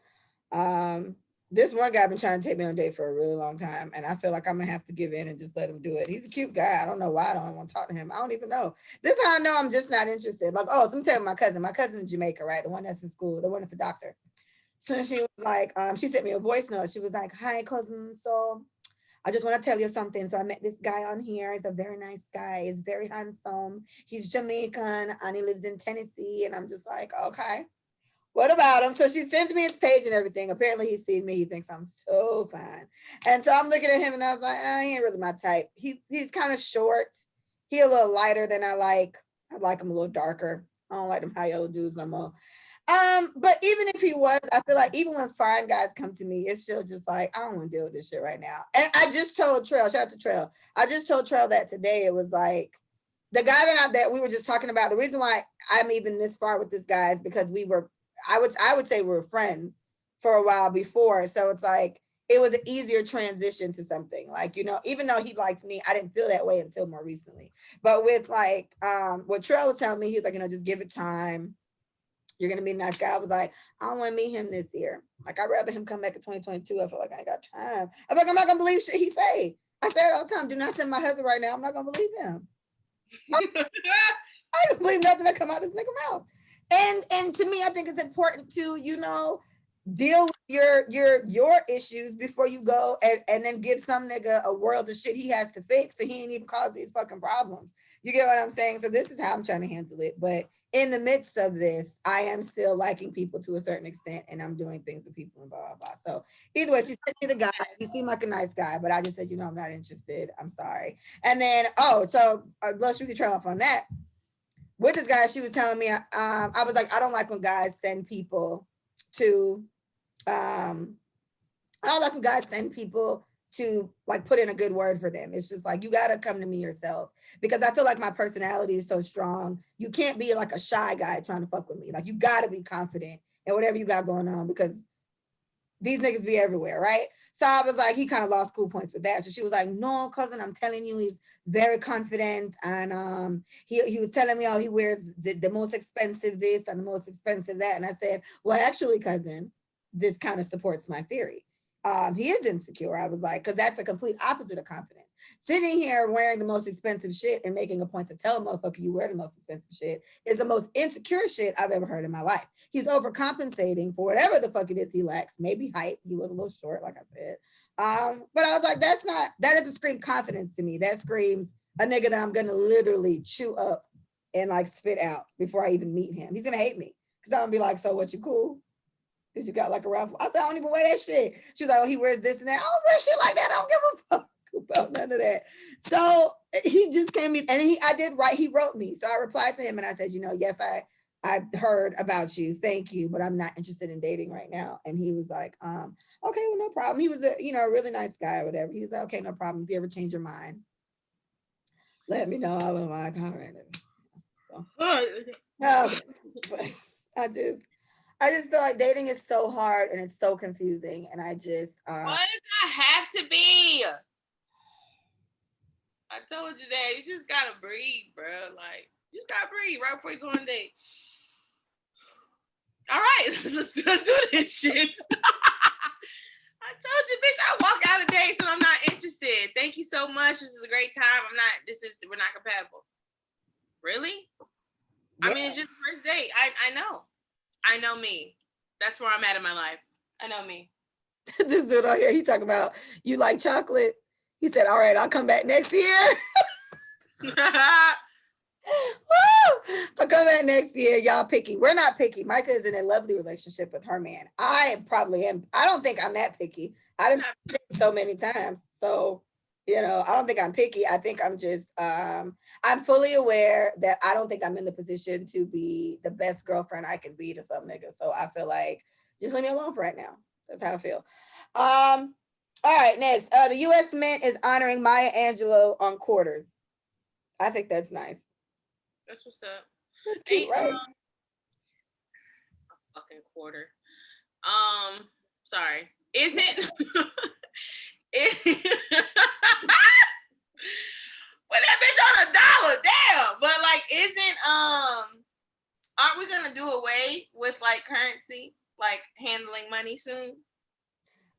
This one guy been trying to take me on a date for a really long time, and I feel like I'm gonna have to give in and just let him do it. He's a cute guy. I don't know why I don't want to talk to him. I don't even know. This is how I know I'm just not interested. Like, oh, so I'm telling my cousin. My cousin in Jamaica, right? The one that's in school, the one that's a doctor. So she was like, she sent me a voice note. She was like, "Hi, cousin. So I just want to tell you something. So I met this guy on here. He's a very nice guy. He's very handsome. He's Jamaican and he lives in Tennessee." And I'm just like, okay, what about him? So she sends me his page and everything. Apparently he's seen me. He thinks I'm so fine. And so I'm looking at him and I was like, he ain't really my type. He's kind of short. He a little lighter than I like. I like him a little darker. I don't like them high yellow dudes no more. But even if he was, I feel like even when fine guys come to me, it's still just like, I don't want to deal with this shit right now. And I just told Trail, shout out to Trail. I just told Trail that today. It was like the guy that we were just talking about. The reason why I'm even this far with this guy is because I would say we were friends for a while before. So it's like it was an easier transition to something. Like, even though he liked me, I didn't feel that way until more recently. But with like what Trail was telling me, he was like, just give it time. You're gonna be a nice guy. I was like, I don't want to meet him this year. Like, I'd rather him come back in 2022. I feel like I ain't got time. I feel like I'm not gonna believe shit he say. I say it all the time. Do not send my husband right now. I'm not gonna believe him. I don't believe nothing that come out of this nigga mouth. And to me, I think it's important to, deal with your issues before you go and then give some nigga a world of shit he has to fix, and he ain't even caused these fucking problems. You get what I'm saying? So this is how I'm trying to handle it. But in the midst of this, I am still liking people to a certain extent, and I'm doing things with people and blah, blah, blah. So either way, she sent me the guy. He seemed like a nice guy, but I just said, I'm not interested. I'm sorry. And then, let's you can trail off on that. With this guy, she was telling me, I was like, I don't like when guys send people to, I don't like when guys send people to like put in a good word for them. It's just like, you got to come to me yourself, because I feel like my personality is so strong. You can't be like a shy guy trying to fuck with me. Like, you got to be confident in whatever you got going on, because these niggas be everywhere, right? So I was like, he kind of lost cool points with that. So she was like, no, cousin, I'm telling you, he's very confident. And he was telling me, he wears the most expensive this and the most expensive that. And I said, well, actually, cousin, this kind of supports my theory. He is insecure. I was like, because that's the complete opposite of confidence. Sitting here wearing the most expensive shit and making a point to tell a motherfucker you wear the most expensive shit is the most insecure shit I've ever heard in my life. He's overcompensating for whatever the fuck it is he lacks. Maybe height. He was a little short, like I said. But I was like, that doesn't scream confidence to me. That screams a nigga that I'm gonna literally chew up and like spit out before I even meet him. He's gonna hate me because I'm gonna be like, so what, you cool? Did you got like a raffle? I said, I don't even wear that shit. She was like, oh, he wears this and that. I don't wear shit like that. I don't give a fuck about none of that. So he just came in, and he wrote me. So I replied to him and I said, yes, I heard about you. Thank you, but I'm not interested in dating right now. And he was like, okay, well, no problem. He was a really nice guy or whatever. He was like, okay, no problem. If you ever change your mind, let me know. I was like, all right. So, okay. But I just feel like dating is so hard and it's so confusing. And I just why does that have to be? I told you that. You just gotta breathe, bro. Like, you just gotta breathe right before you go on a date. All right, let's do this shit. I told you, bitch, I walk out of dates and I'm not interested. Thank you so much. This is a great time. We're not compatible. Really? Yeah. I mean, it's just the first date. I know. I know me. That's where I'm at in my life. I know me. This dude on here, he talking about you like chocolate. He said, "All right, I'll come back next year." Woo! I'll come back next year. Y'all picky. We're not picky. Micah is in a lovely relationship with her man. I probably am. I don't think I'm that picky. I didn't so many times. So, I don't think I'm picky. I think I'm just I'm fully aware that I don't think I'm in the position to be the best girlfriend I can be to some nigga. So I feel like just leave me alone for right now. That's how I feel. All right, next. The US Mint is honoring Maya Angelou on quarters. I think that's nice. That's what's up. That's cute, right? A fucking quarter. Sorry. Is it? Put that bitch on $1. Damn. But like, aren't we gonna do away with like currency, like handling money soon?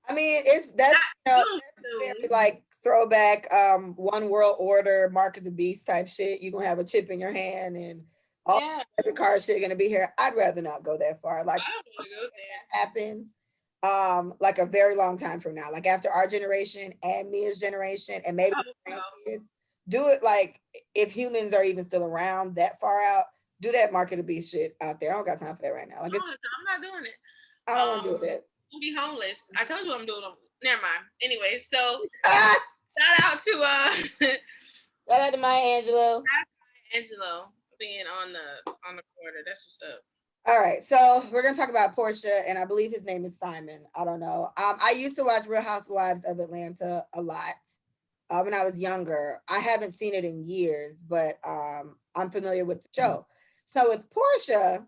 I mean, that's very like throwback, one world order, mark of the beast type shit. You're gonna have a chip in your hand and all the car shit gonna be here. I'd rather not go that far. Like, I don't want to go there. That happens like a very long time from now, like after our generation and Mia's generation, and maybe kids, do it like if humans are even still around that far out, do that mark of the beast shit out there. I don't got time for that right now. Like, I'm not doing it. I don't want to do it. Be homeless. I told you what I'm doing. Never mind. Anyway, so shout out to Maya Angelou. Maya Angelou being on the quarter. That's what's up. All right, so we're gonna talk about Portia, and I believe his name is Simon. I don't know. I used to watch Real Housewives of Atlanta a lot when I was younger. I haven't seen it in years, but I'm familiar with the show. So with Portia,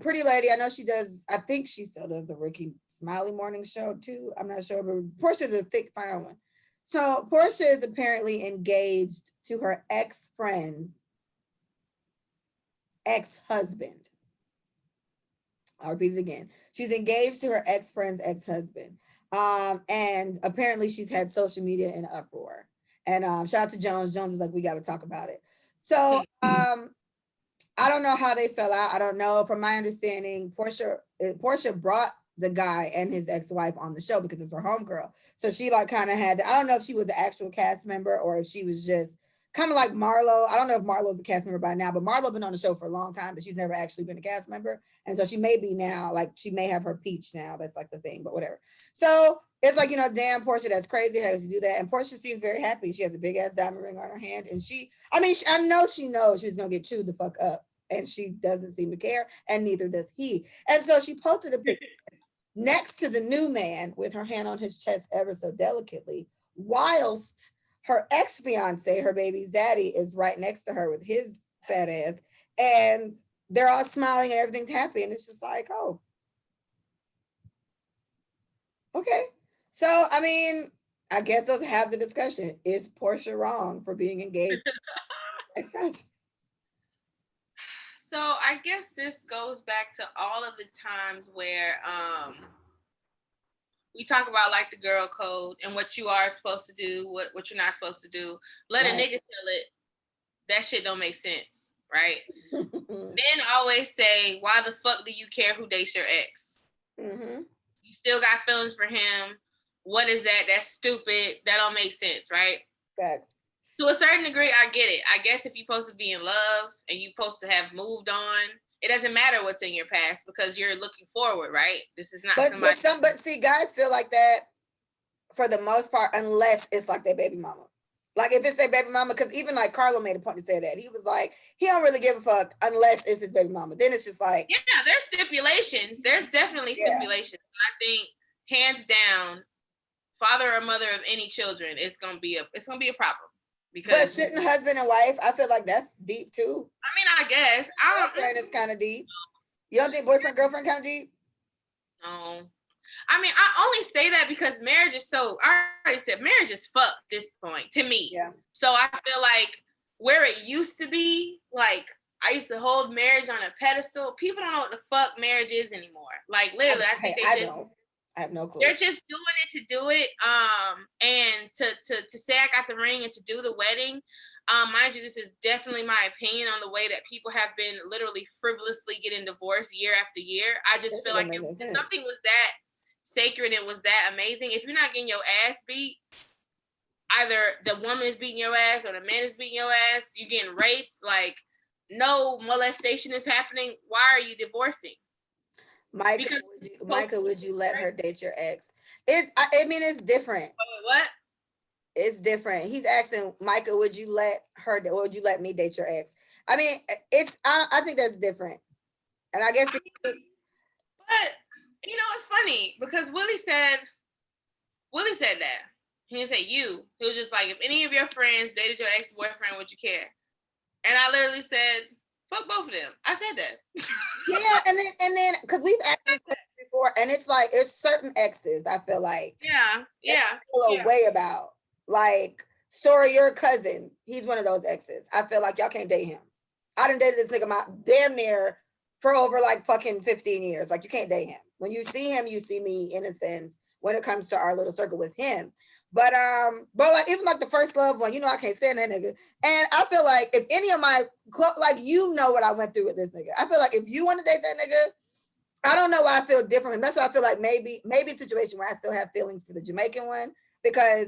pretty lady. I know she does. I think she still does the Ricky Smiley morning show too. I'm not sure, but Portia's a thick, fine one. So Portia is apparently engaged to her ex-friend's ex-husband. I'll repeat it again. She's engaged to her ex-friend's ex-husband. And apparently she's had social media in uproar. And shout out to Jones. Jones is like, we got to talk about it. So I don't know how they fell out. I don't know. From my understanding, Portia brought the guy and his ex-wife on the show because it's her homegirl. So she like kind of had, I don't know if she was the actual cast member or if she was just kind of like Marlo. I don't know if Marlo's a cast member by now, but Marlo been on the show for a long time, but she's never actually been a cast member. And so she may be now, like she may have her peach now. That's like the thing, but whatever. So it's like, damn, Portia, that's crazy. How does she do that? And Portia seems very happy. She has a big ass diamond ring on her hand. And I know she knows she's going to get chewed the fuck up. And she doesn't seem to care. And neither does he. And so she posted a picture next to the new man with her hand on his chest ever so delicately, whilst her ex-fiance, her baby's daddy, is right next to her with his fat ass. And they're all smiling and everything's happy. And it's just like, oh. Okay. So, I mean, I guess let's have the discussion. Is Portia wrong for being engaged? So I guess this goes back to all of the times where we talk about like the girl code and what you are supposed to do, what you're not supposed to do. Let a nigga tell it. That shit don't make sense, right? Men always say, why the fuck do you care who dates your ex? Mm-hmm. You still got feelings for him. What is that? That's stupid. That don't make sense, right? Facts. To a certain degree, I get it. I guess if you're supposed to be in love and you're supposed to have moved on, it doesn't matter what's in your past because you're looking forward, right? This is not somebody. But see, guys feel like that for the most part, unless it's like their baby mama. Like if it's their baby mama, because even like Carlo made a point to say that. He was like, he don't really give a fuck unless it's his baby mama. Then it's just like, yeah, there's stipulations. There's definitely stipulations. I think hands down, father or mother of any children, it's gonna be a problem. Because but shouldn't husband and wife? I feel like that's deep too. I mean, I guess boyfriend is kind of deep. You don't think boyfriend girlfriend kind of deep? No. I mean, I only say that because marriage is so. I already said marriage is fucked at this point to me. Yeah. So I feel like where it used to be, like I used to hold marriage on a pedestal. People don't know what the fuck marriage is anymore. Like literally, I think I have no clue. They're just doing it to do it. And to say I got the ring and to do the wedding. Mind you, this is definitely my opinion on the way that people have been literally frivolously getting divorced year after year. I just feel like if something was that sacred and was that amazing. If you're not getting your ass beat, either the woman is beating your ass or the man is beating your ass, you getting raped, like no molestation is happening, why are you divorcing? Micah, would you let her date your ex? I mean, it's different. What? It's different. He's asking, Micah, would you let her, or would you let me date your ex? I mean, I think that's different. And I guess, but you know, it's funny because Willie said that. He didn't say you. He was just like, if any of your friends dated your ex-boyfriend, would you care? And I literally said, fuck both of them. I said that. Yeah, and then because we've asked this question before, and it's like it's certain exes. I feel like yeah. I feel a way about, like, Story, your cousin. He's one of those exes. I feel like y'all can't date him. I done dated this nigga my damn near for over like fucking 15 years. Like, you can't date him. When you see him, you see me, in a sense, when it comes to our little circle with him. But like, even like the first love one, you know, I can't stand that nigga. And I feel like if any of my like, you know what I went through with this nigga. I feel like if you want to date that nigga, I don't know why I feel different. And that's why I feel like maybe a situation where I still have feelings for the Jamaican one, because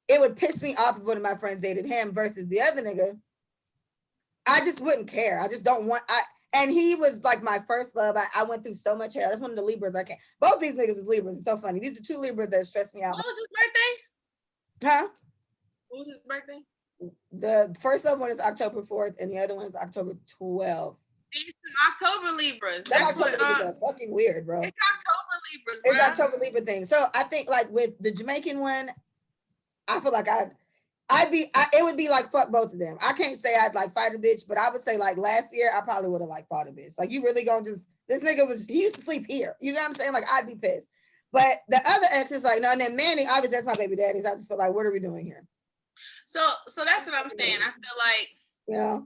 it would piss me off if one of my friends dated him versus the other nigga. I just wouldn't care. I just don't want. And he was like my first love. I went through so much hell. That's one of the Libras I can't. Both these niggas is Libras. It's so funny. These are two Libras that stress me out. What was his birthday? Huh? What was his birthday? The first love one is October 4th, and the other one is October 12th. These October Libras. That's October Libras. Fucking weird, bro. It's October Libras, bro. It's October Libra thing. So I think like with the Jamaican one, I feel like it would be like fuck both of them. I can't say I'd like fight a bitch, but I would say like last year I probably would have like fought a bitch. Like, you really gonna just, this nigga he used to sleep here. You know what I'm saying? Like, I'd be pissed. But the other ex is like, no, and then Manny, obviously that's my baby daddy. So I just feel like, what are we doing here? So that's what I'm saying. I feel like, yeah,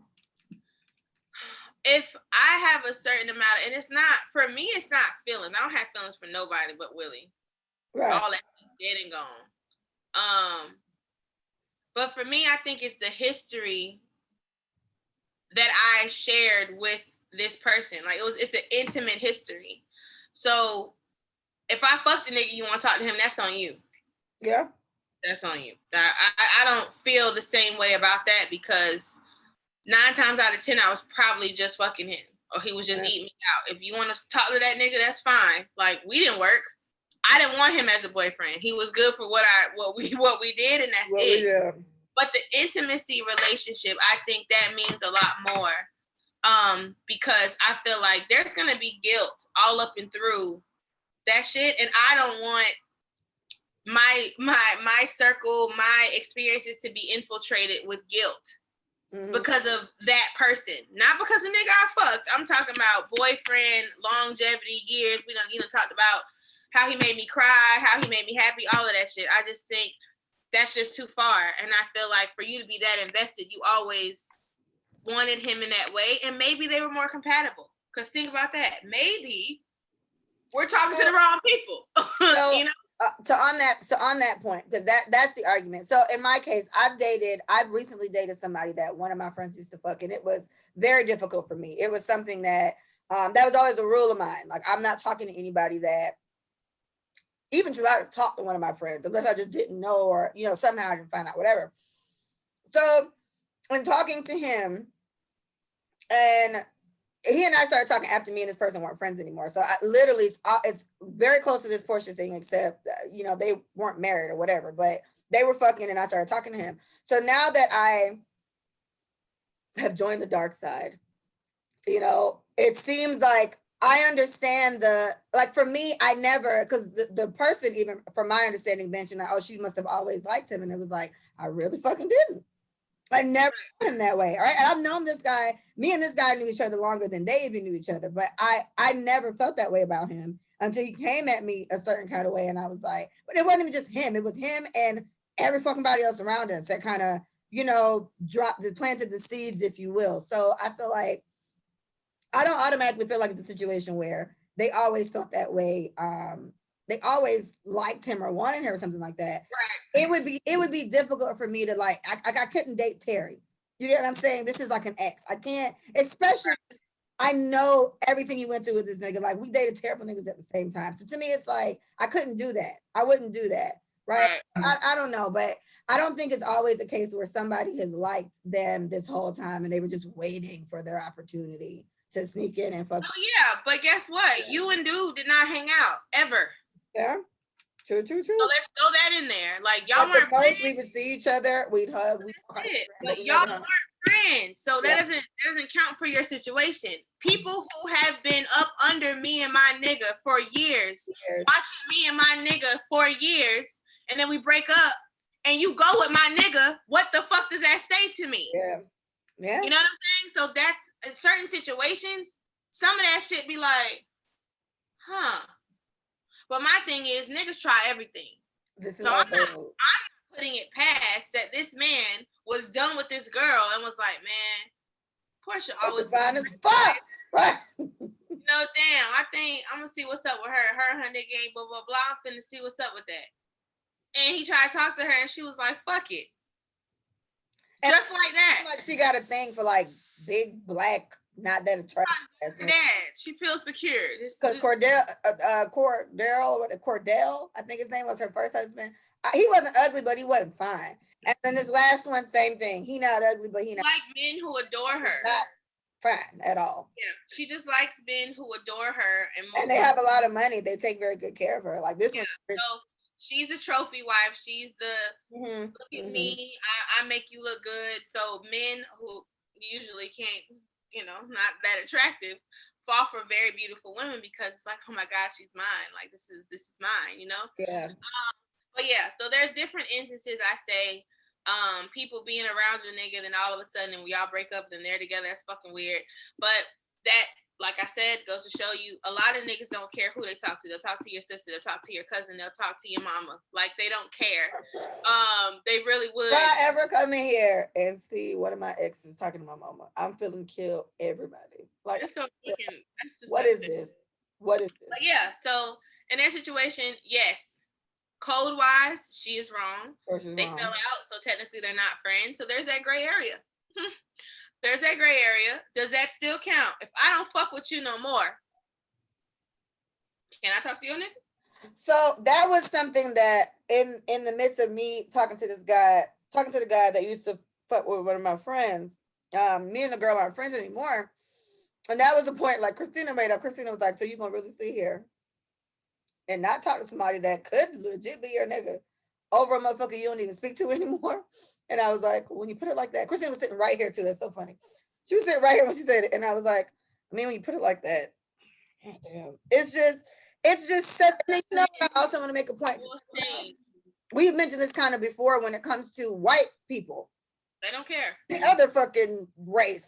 if I have a certain amount, and it's not, for me, it's not feelings. I don't have feelings for nobody but Willie. Right. All that dead and gone. But for me, I think it's the history that I shared with this person. Like, it's an intimate history. So if I fuck the nigga, you want to talk to him, that's on you. Yeah. That's on you. I don't feel the same way about that, because 9 times out of 10, I was probably just fucking him, or he was just eating me out. If you want to talk to that nigga, that's fine. Like, we didn't work. I didn't want him as a boyfriend. He was good for what we did, and that's it. Yeah. But the intimacy relationship, I think that means a lot more, because I feel like there's gonna be guilt all up and through that shit, and I don't want my circle, my experiences to be infiltrated with guilt because of that person, not because the nigga I fucked. I'm talking about boyfriend, longevity, years. We done talked about how he made me cry, how he made me happy, all of that shit. I just think that's just too far, and I feel like for you to be that invested, you always wanted him in that way, and maybe they were more compatible. Because think about that, maybe we're talking to the wrong people. So, you know. So on that point, because that's the argument. So in my case, I've recently dated somebody that one of my friends used to fuck, and it was very difficult for me. It was something that that was always a rule of mine. Like, I'm not talking to anybody that even try to talk to one of my friends unless I just didn't know, or somehow I didn't find out, whatever. So when talking to him, and he and I started talking after me and this person weren't friends anymore. So I literally, it's very close to this Portia thing, except, they weren't married or whatever, but they were fucking, and I started talking to him. So now that I have joined the dark side, it seems like I understand for me, I never, because the person, even from my understanding, mentioned that, oh, she must have always liked him. And it was like, I really fucking didn't. I never knew him that way. All right. I've known this guy. Me and this guy knew each other longer than they even knew each other. But I never felt that way about him until he came at me a certain kind of way. And I was like, but it wasn't even just him. It was him and every fucking body else around us that kind of, planted the seeds, if you will. So I feel like I don't automatically feel like it's a situation where they always felt that way. They always liked him or wanted him or something like that. Right. It would be difficult for me to I couldn't date Terry. You get what I'm saying? This is like an ex. I can't, especially I know everything you went through with this nigga. Like we dated terrible niggas at the same time. So to me, it's like I couldn't do that. I wouldn't do that. Right. I don't know, but I don't think it's always a case where somebody has liked them this whole time and they were just waiting for their opportunity to sneak in and fuck. Oh yeah, but guess what? You and dude did not hang out ever. Yeah. True. So let's throw that in there. Like y'all weren't friends. We would see each other, we'd hug, but y'all weren't friends. So that doesn't count for your situation. People who have been up under me and my nigga for years, watching me and my nigga for years, and then we break up and you go with my nigga, what the fuck does that say to me? Yeah. You know what I'm saying? So that's in certain situations, some of that shit be like, huh. But my thing is, niggas try everything. So I'm not putting it past that this man was done with this girl and was like, man, Portia always fine as fuck. Right. No, damn. I think I'm gonna see what's up with her. Her and her nigga ain't blah blah blah. I'm finna see what's up with that. And he tried to talk to her, and she was like, "Fuck it." And just like that. Like she got a thing for like big black, not that attractive. Dad, she feels secure. Because Cordell, I think his name was her first husband. He wasn't ugly, but he wasn't fine. And then this last one, same thing. He not ugly, but he not like men who adore her. Not fine at all. Yeah, she just likes men who adore her, and they have a lot of money. They take very good care of her. Like this one. So she's a trophy wife. She's the look at me. I make you look good. So men who usually can't, not that attractive, fall for very beautiful women because it's like, oh my gosh, she's mine. Like this is mine. Yeah. But yeah, so there's different instances. I say, people being around your nigga, then all of a sudden we all break up, then they're together. That's fucking weird. But that, like I said, goes to show you a lot of niggas don't care who they talk to. They'll talk to your sister, they'll talk to your cousin, they'll talk to your mama. Like they don't care. They really would. If I ever come in here and see one of my exes talking to my mama, I'm feeling kill everybody. Like that's so fucking, that's just what is this? What is this? But yeah, so in their situation, yes. Code wise, she is wrong. They fell out, so technically they're not friends. So there's that gray area. There's that gray area. Does that still count? If I don't fuck with you no more, can I talk to your nigga? So that was something that in the midst of me talking to the guy that used to fuck with one of my friends, me and the girl aren't friends anymore. And that was the point like Christina made up. Christina was like, so you gonna really sit here and not talk to somebody that could legit be your nigga over a motherfucker you don't even speak to anymore? And I was like, when you put it like that, Christine was sitting right here too. That's so funny. She was sitting right here when she said it. And I was like, I mean, when you put it like that, damn. It's just such, and then, I also want to make a point. We've mentioned this kind of before when it comes to white people. They don't care. The other fucking race.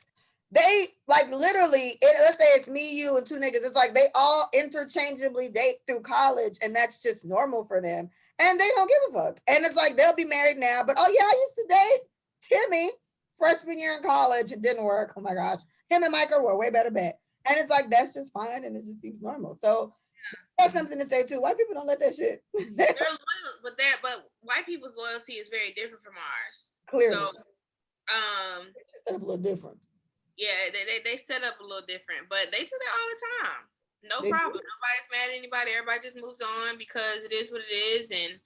They like literally, let's say it's me, you, and two niggas. It's like they all interchangeably date through college, and that's just normal for them. And they don't give a fuck. And it's like they'll be married now, but oh yeah, I used to date Timmy freshman year in college. It didn't work. Oh my gosh, him and Micah were a way better bet. And it's like that's just fine, and it just seems normal. So that's something to say too. White people don't let that shit. They're loyal, but white people's loyalty is very different from ours. Clearly, so it's a little different. Yeah, they set up a little different, but they do that all the time. No problem. Nobody's mad at anybody. Everybody just moves on because it is what it is. And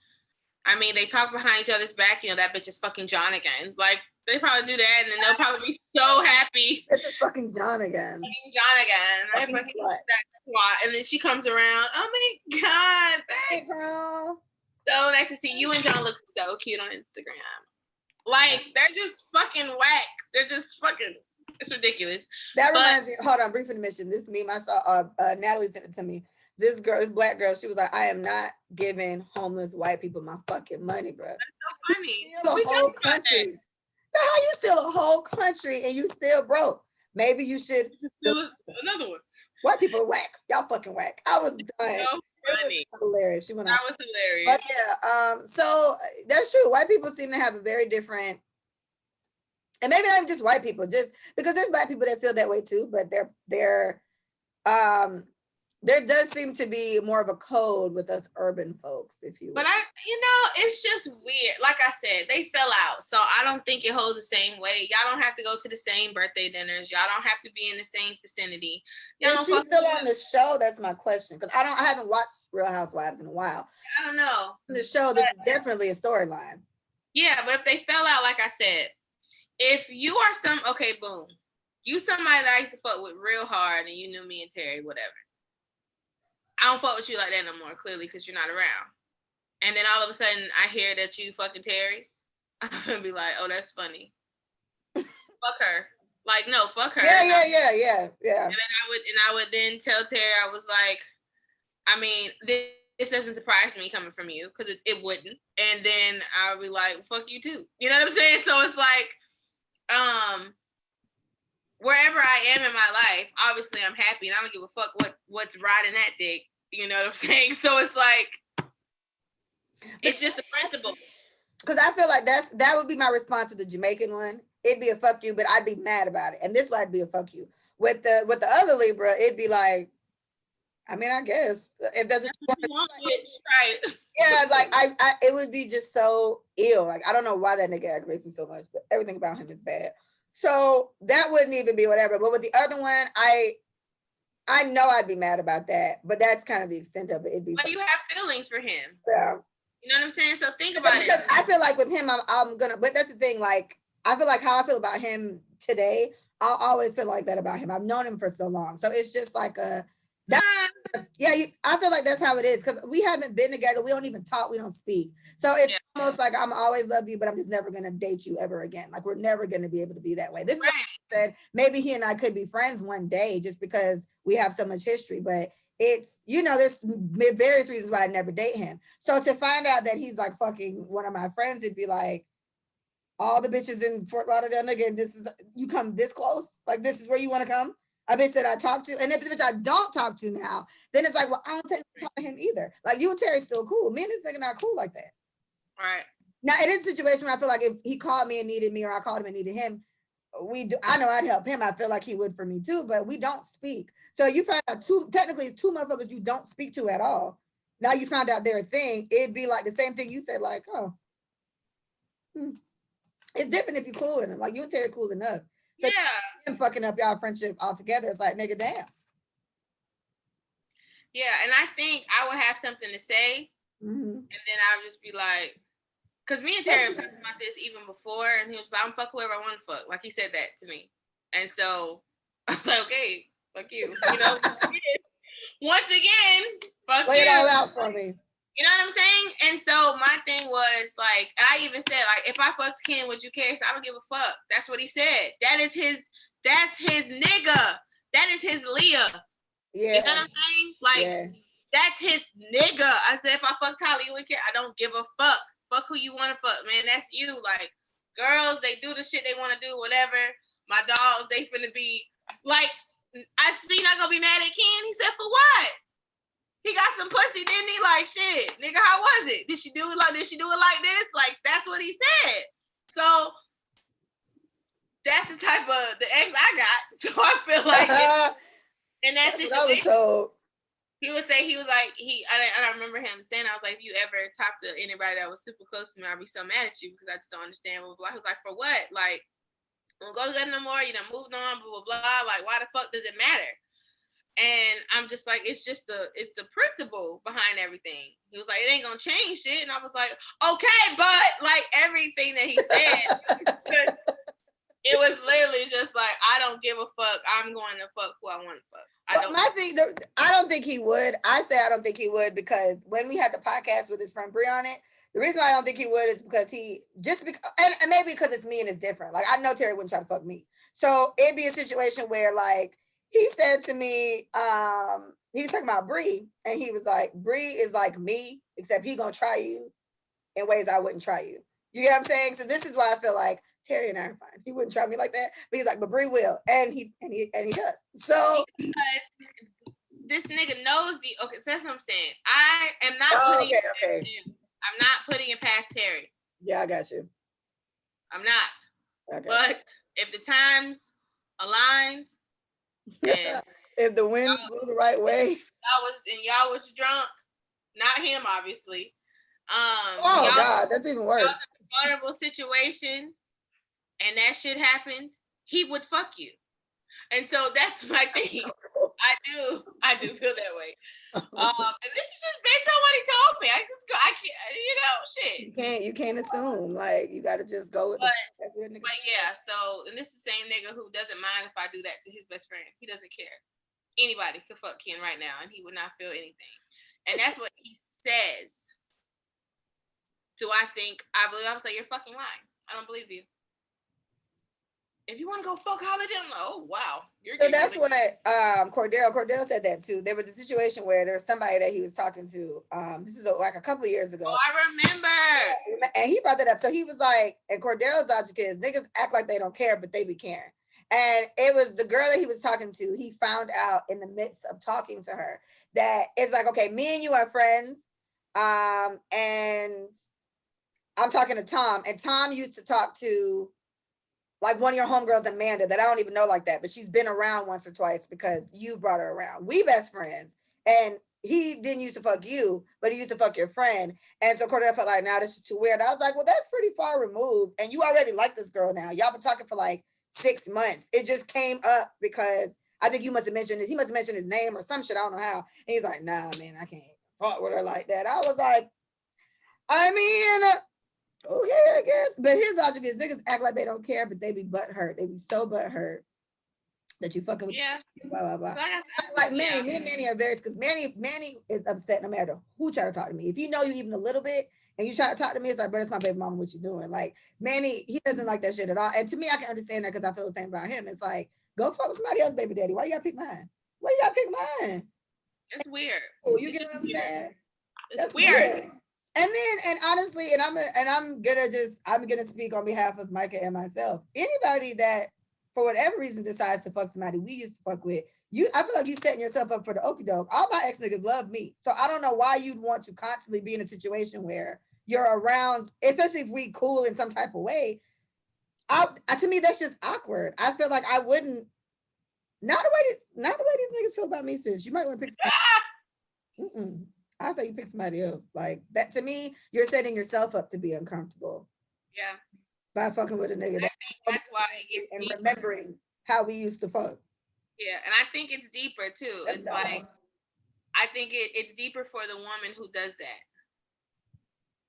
I mean, they talk behind each other's back. That bitch is fucking John again. Like they probably do that, and then they'll probably be so happy. It's just fucking John again. Fucking John again. And then she comes around. Oh my god, hey girl. So nice to see you and John. Look so cute on Instagram. Like they're just fucking whack. They're just fucking. It's ridiculous. That reminds me. Hold on, brief intermission. This meme I saw. Natalie sent it to me. This black girl. She was like, "I am not giving homeless white people my fucking money, bro." That's so funny. Steal a whole country. So how you steal a whole country and you still broke? Maybe you should steal another one. White people are whack. Y'all fucking whack. I was done. So funny. Hilarious. She went that was hilarious. But yeah, so that's true. White people seem to have a very different. And maybe not even just white people, just because there's black people that feel that way too, but there does seem to be more of a code with us urban folks, if you will. But it's just weird. Like I said, they fell out. So I don't think it holds the same weight. Y'all don't have to go to the same birthday dinners. Y'all don't have to be in the same vicinity. Y'all Is she still on the show? That's my question. Because I haven't watched Real Housewives in a while. I don't know. The show, this is definitely a storyline. Yeah, but if they fell out, like I said, if you are okay, boom. You somebody that I used to fuck with real hard and you knew me and Terry, whatever. I don't fuck with you like that no more, clearly, because you're not around. And then all of a sudden, I hear that you fucking Terry. I'm gonna be like, oh, that's funny. Fuck her. Like, no, fuck her. Yeah. And then I would then tell Terry, I was like, I mean, this doesn't surprise me coming from you, because it wouldn't. And then I would be like, fuck you too. You know what I'm saying? So it's like, wherever I am in my life, obviously I'm happy and I don't give a fuck what's riding that dick. You know what I'm saying? So it's like, it's just a principle. Because I feel like that would be my response to the Jamaican one. It'd be a fuck you, but I'd be mad about it. And this would be a fuck you. With the other Libra, it'd be like, I mean, I guess if there's right. Yeah, like I it would be just so ill. Like, I don't know why that nigga aggravates me so much, but everything about him is bad. So that wouldn't even be whatever. But with the other one, I know I'd be mad about that, but that's kind of the extent of it. It'd be. But you have feelings for him. Yeah. You know what I'm saying? So think about it. I feel like with him, I'm gonna. But that's the thing. Like, I feel like how I feel about him today. I'll always feel like that about him. I've known him for so long, so it's just like I feel like that's how it is, because we haven't been together. We don't even talk. We don't speak. So it's almost like I'm always love you, but I'm just never going to date you ever again. Like, we're never going to be able to be that way. This is what I said. Maybe he and I could be friends one day just because we have so much history, but it's, there's various reasons why I never date him. So to find out that he's like fucking one of my friends, it'd be like, all the bitches in Fort Lauderdale, nigga, you come this close? Like, this is where you want to come? A bitch that I talk to, and if the bitch I don't talk to now, then it's like, well, I don't talk to him either. Like, you and Terry's still cool. Me and this nigga not cool like that. Right. Now, it is a situation where I feel like if he called me and needed me, or I called him and needed him, I know I'd help him. I feel like he would for me too, but we don't speak. So you find out technically it's two motherfuckers you don't speak to at all. Now you found out they're a thing. It'd be like the same thing you said, like, it's different if you're cool with him. Like, you and Terry cool enough. So him fucking up y'all friendship altogether. It's like, nigga, damn. Yeah, and I think I would have something to say, and then I would just be like, because me and Terry have talked about this even before, and he was like, I'm fuck whoever I want to fuck. Like, he said that to me. And so I was like, okay, fuck you. Once again, fuck you. Lay it all out for me. You know what I'm saying? And so my thing was like, I even said, like, if I fucked Ken, would you care? So I don't give a fuck. That's what he said. That's his nigga. That is his Leah. Yeah. You know what I'm saying? Like, that's his nigga. I said, if I fuck Tyler, you would care? I don't give a fuck. Fuck who you want to fuck, man. That's you. Like, girls, they do the shit they want to do, whatever. My dogs, they finna be, like, I see not gonna be mad at Ken. He said, for what? He got some pussy, didn't he? Like, shit, nigga, how was it? Did she do it like this? Like, that's what he said. So that's the type of the ex I got. So I feel like in that situation, he would say, he was like, I don't remember him saying, I was like, if you ever talk to anybody that was super close to me, I'd be so mad at you because I just don't understand. Blah, blah. He was like, for what? Like, don't go together no more. You done moved on, blah, blah, blah. Like, why the fuck does it matter? And I'm just like, it's the principle behind everything. He was like, it ain't gonna change shit. And I was like, okay, but like everything that he said, it was literally just like, I don't give a fuck. I'm going to fuck who I want to fuck. I don't think he would. I say I don't think he would because when we had the podcast with his friend Bree on it, the reason why I don't think he would is because and maybe because it's me and it's different. Like, I know Terry wouldn't try to fuck me. So it'd be a situation where, like, he said to me, he was talking about Bree, and he was like, Bree is like me, except he gonna try you in ways I wouldn't try you. You get what I'm saying? So this is why I feel like Terry and I are fine. He wouldn't try me like that, but he's like, but Bree will, and he does. So because this nigga knows okay, so that's what I'm saying. I am not putting it past him. I'm not putting it past Terry. Yeah, I got you. I'm not. But if the times aligned, and If the wind blew the right way. Y'all was drunk. Not him, obviously. Oh God, that's even worse. Y'all was in a vulnerable situation, and that shit happened. He would fuck you, and so that's my thing. I do feel that way. And this is just based on what he told me. I can't, You can't assume. Like, you got to just go with but yeah, so, and this is the same nigga who doesn't mind if I do that to his best friend. He doesn't care. Anybody could fuck Ken right now, and he would not feel anything. And that's what he says. Do I think I believe? I was like, you're fucking lying. I don't believe you. If you want to go fuck Holiday, I'm like, oh wow. So that's what Cordell said that too. There was a situation where there was somebody that he was talking to. This is like a couple of years ago. Oh, I remember. Yeah, and he brought that up. So he was like, and Cordell's logic is niggas act like they don't care, but they be caring. And it was the girl that he was talking to. He found out in the midst of talking to her that it's like, okay, me and you are friends. And I'm talking to Tom, and Tom used to talk to like one of your homegirls, Amanda, that I don't even know like that, but she's been around once or twice because you brought her around. We best friends. And he didn't used to fuck you, but he used to fuck your friend. And so Cordell felt like, now this is too weird. I was like, well, that's pretty far removed. And you already like this girl now. Y'all been talking for like 6 months. It just came up because I think you must have mentioned this. He must have mentioned his name or some shit. I don't know how. And he's like, nah, man, I can't fuck with her like that. I was like, I mean, okay, I guess. But his logic is niggas act like they don't care, but they be butthurt. They be so butthurt that you fucking with blah blah blah. Like Manny are very, because Manny is upset no matter who try to talk to me. If you know you even a little bit and you try to talk to me, it's like, but it's my baby mama, what you doing? Like Manny, he doesn't like that shit at all. And to me, I can understand that because I feel the same about him. It's like, go fuck with somebody else, baby daddy. Why you gotta pick mine? Why you gotta pick mine? It's weird. Oh, you get what I'm saying? That's weird. And honestly, I'm gonna speak on behalf of Micah and myself. Anybody that for whatever reason decides to fuck somebody we used to fuck with, I feel like you setting yourself up for the okie doke. All my ex niggas love me, so I don't know why you'd want to constantly be in a situation where you're around, especially if we cool in some type of way. To me, that's just awkward. I feel like I wouldn't. Not the way these niggas feel about me, sis. You might want to pick. I say you pick somebody else. Like that to me, you're setting yourself up to be uncomfortable. Yeah. By fucking with a nigga. That's why it gets and deeper. Remembering how we used to fuck. Yeah, and I think it's deeper too. It's like I think it's deeper for the woman who does that.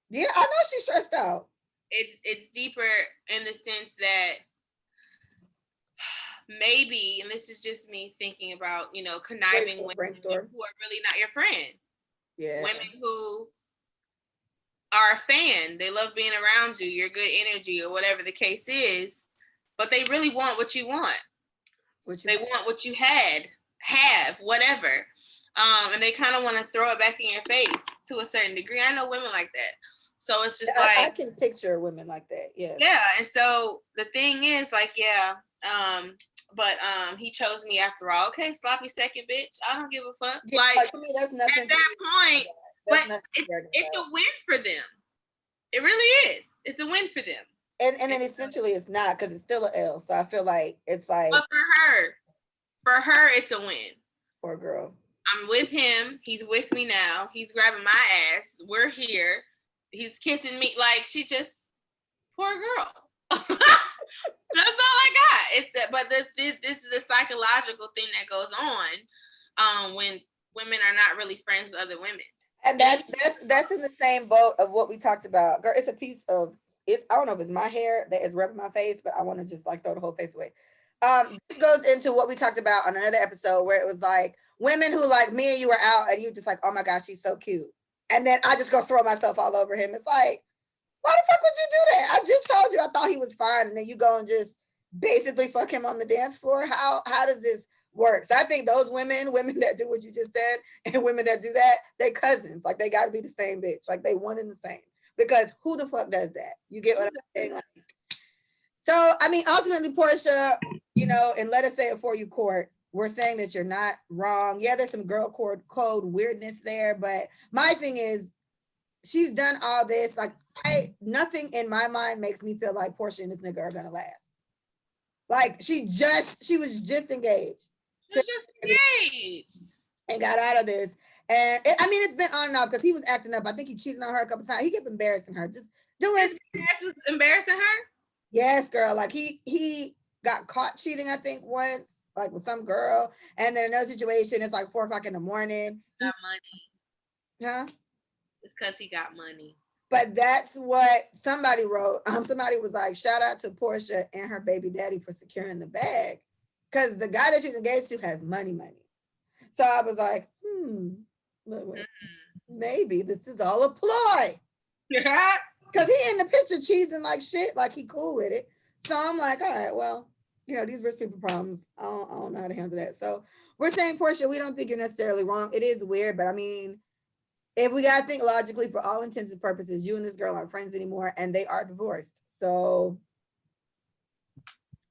Yeah, I know she's stressed out. It's deeper in the sense that maybe, and this is just me thinking about, conniving with women who are really not your friend. Yeah. Women who are a fan. They love being around you, your good energy or whatever the case is, but they really want what you want. They want what you have, whatever. And they kind of want to throw it back in your face to a certain degree. I know women like that. So it's just I can picture women like that. Yeah. Yeah. And so the thing is like, but he chose me after all. Okay, sloppy second, bitch. I don't give a fuck. Yeah, like to me, that's nothing. At that point, but it's a win for them. It really is. It's a win for them. And then essentially it's not, because it's still an L. So I feel like it's like. But for her, it's a win. Poor girl. I'm with him. He's with me now. He's grabbing my ass. We're here. He's kissing me. Like, she just, poor girl. That's all I got. But this is the psychological thing that goes on when women are not really friends with other women. And that's in the same boat of what we talked about. Girl, it's a piece of I don't know if it's my hair that is rubbing my face, but I want to just like throw the whole face away. This goes into what we talked about on another episode where it was like women who like me and you were out and you just like, oh my gosh, she's so cute. And then I just go throw myself all over him. It's like, why the fuck would you do that? I just told you I thought he was fine. And then you go and just basically fuck him on the dance floor. How does this work? So I think those women that do what you just said and women that do that, they cousins. Like they got to be the same bitch. Like they one and the same. Because who the fuck does that? You get what I'm saying? Like, so, I mean, ultimately, Portia, and let us say it for you, court, we're saying that you're not wrong. Yeah, there's some girl code weirdness there. But my thing is, she's done all this. Like, nothing in my mind makes me feel like Portia and this nigga are gonna last. Like, she was just engaged. was just engaged and got out of this. And it's been on and off because he was acting up. I think he cheated on her a couple times. He kept embarrassing her, just doing. His ass was embarrassing her. Yes, girl. Like he got caught cheating, I think, once, like with some girl. And then another situation, it's like 4 o'clock in the morning. Got money. Huh? It's because he got money. But that's what somebody wrote. Somebody was like, shout out to Portia and her baby daddy for securing the bag. Because the guy that she's engaged to has money. So I was like, maybe this is all a ploy. Yeah. Because he in the picture cheesing like shit, like he cool with it. So I'm like, all right, well, these rich people problems. I don't know how to handle that. So we're saying, Portia, we don't think you're necessarily wrong. It is weird, but I mean, if we gotta think logically, for all intents and purposes, you and this girl aren't friends anymore, and they are divorced. So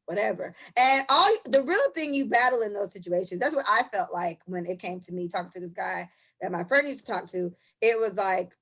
whatever. And the real thing you battle in those situations, that's what I felt like when it came to me talking to this guy that my friend used to talk to. It was like,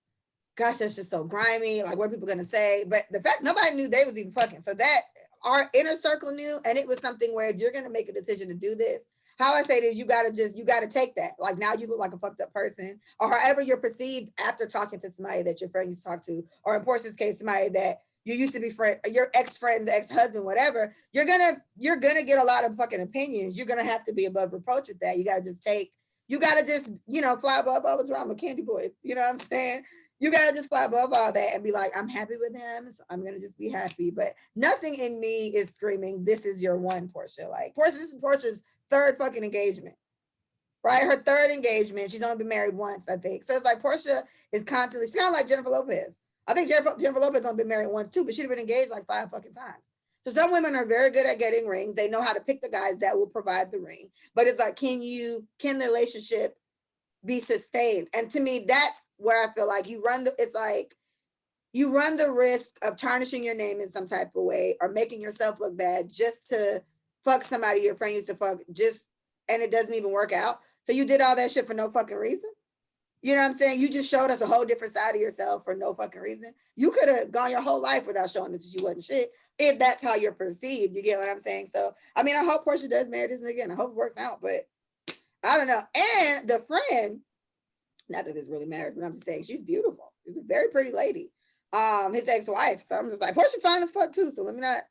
gosh, that's just so grimy. Like, what are people gonna say? But the fact nobody knew they was even fucking. So that our inner circle knew, and it was something where if you're gonna make a decision to do this, how I say it is you gotta take that. Like, now you look like a fucked up person, or however you're perceived after talking to somebody that your friend used to talk to, or in Portia's case, somebody that you used to be friend, your ex-friend, ex-husband, whatever. You're gonna get a lot of fucking opinions. You're gonna have to be above reproach with that. You gotta just fly above all the drama, candy boys. You know what I'm saying? You gotta just fly above all that and be like, I'm happy with him, so I'm gonna just be happy. But nothing in me is screaming, this is your one, Portia. Like, Portia, this is Portia's third fucking engagement, right? Her third engagement. She's only been married once, I think. So it's like Portia is constantly, she's kind of like Jennifer Lopez. I think Jennifer Lopez only been married once too, but she'd have been engaged like 5 fucking times. So some women are very good at getting rings. They know how to pick the guys that will provide the ring. But it's like, can the relationship be sustained? And to me, that's where I feel like you run the risk of tarnishing your name in some type of way, or making yourself look bad just to fuck somebody your friend used to fuck, and it doesn't even work out. So you did all that shit for no fucking reason. You know what I'm saying? You just showed us a whole different side of yourself for no fucking reason. You could have gone your whole life without showing us that you wasn't shit, if that's how you're perceived. You get what I'm saying? So, I mean, I hope Portia does marry this again. I hope it works out, but I don't know. And the friend, not that this really matters, but I'm just saying she's beautiful. She's a very pretty lady. His ex-wife. So I'm just like, Portia fine as fuck too. So let me not.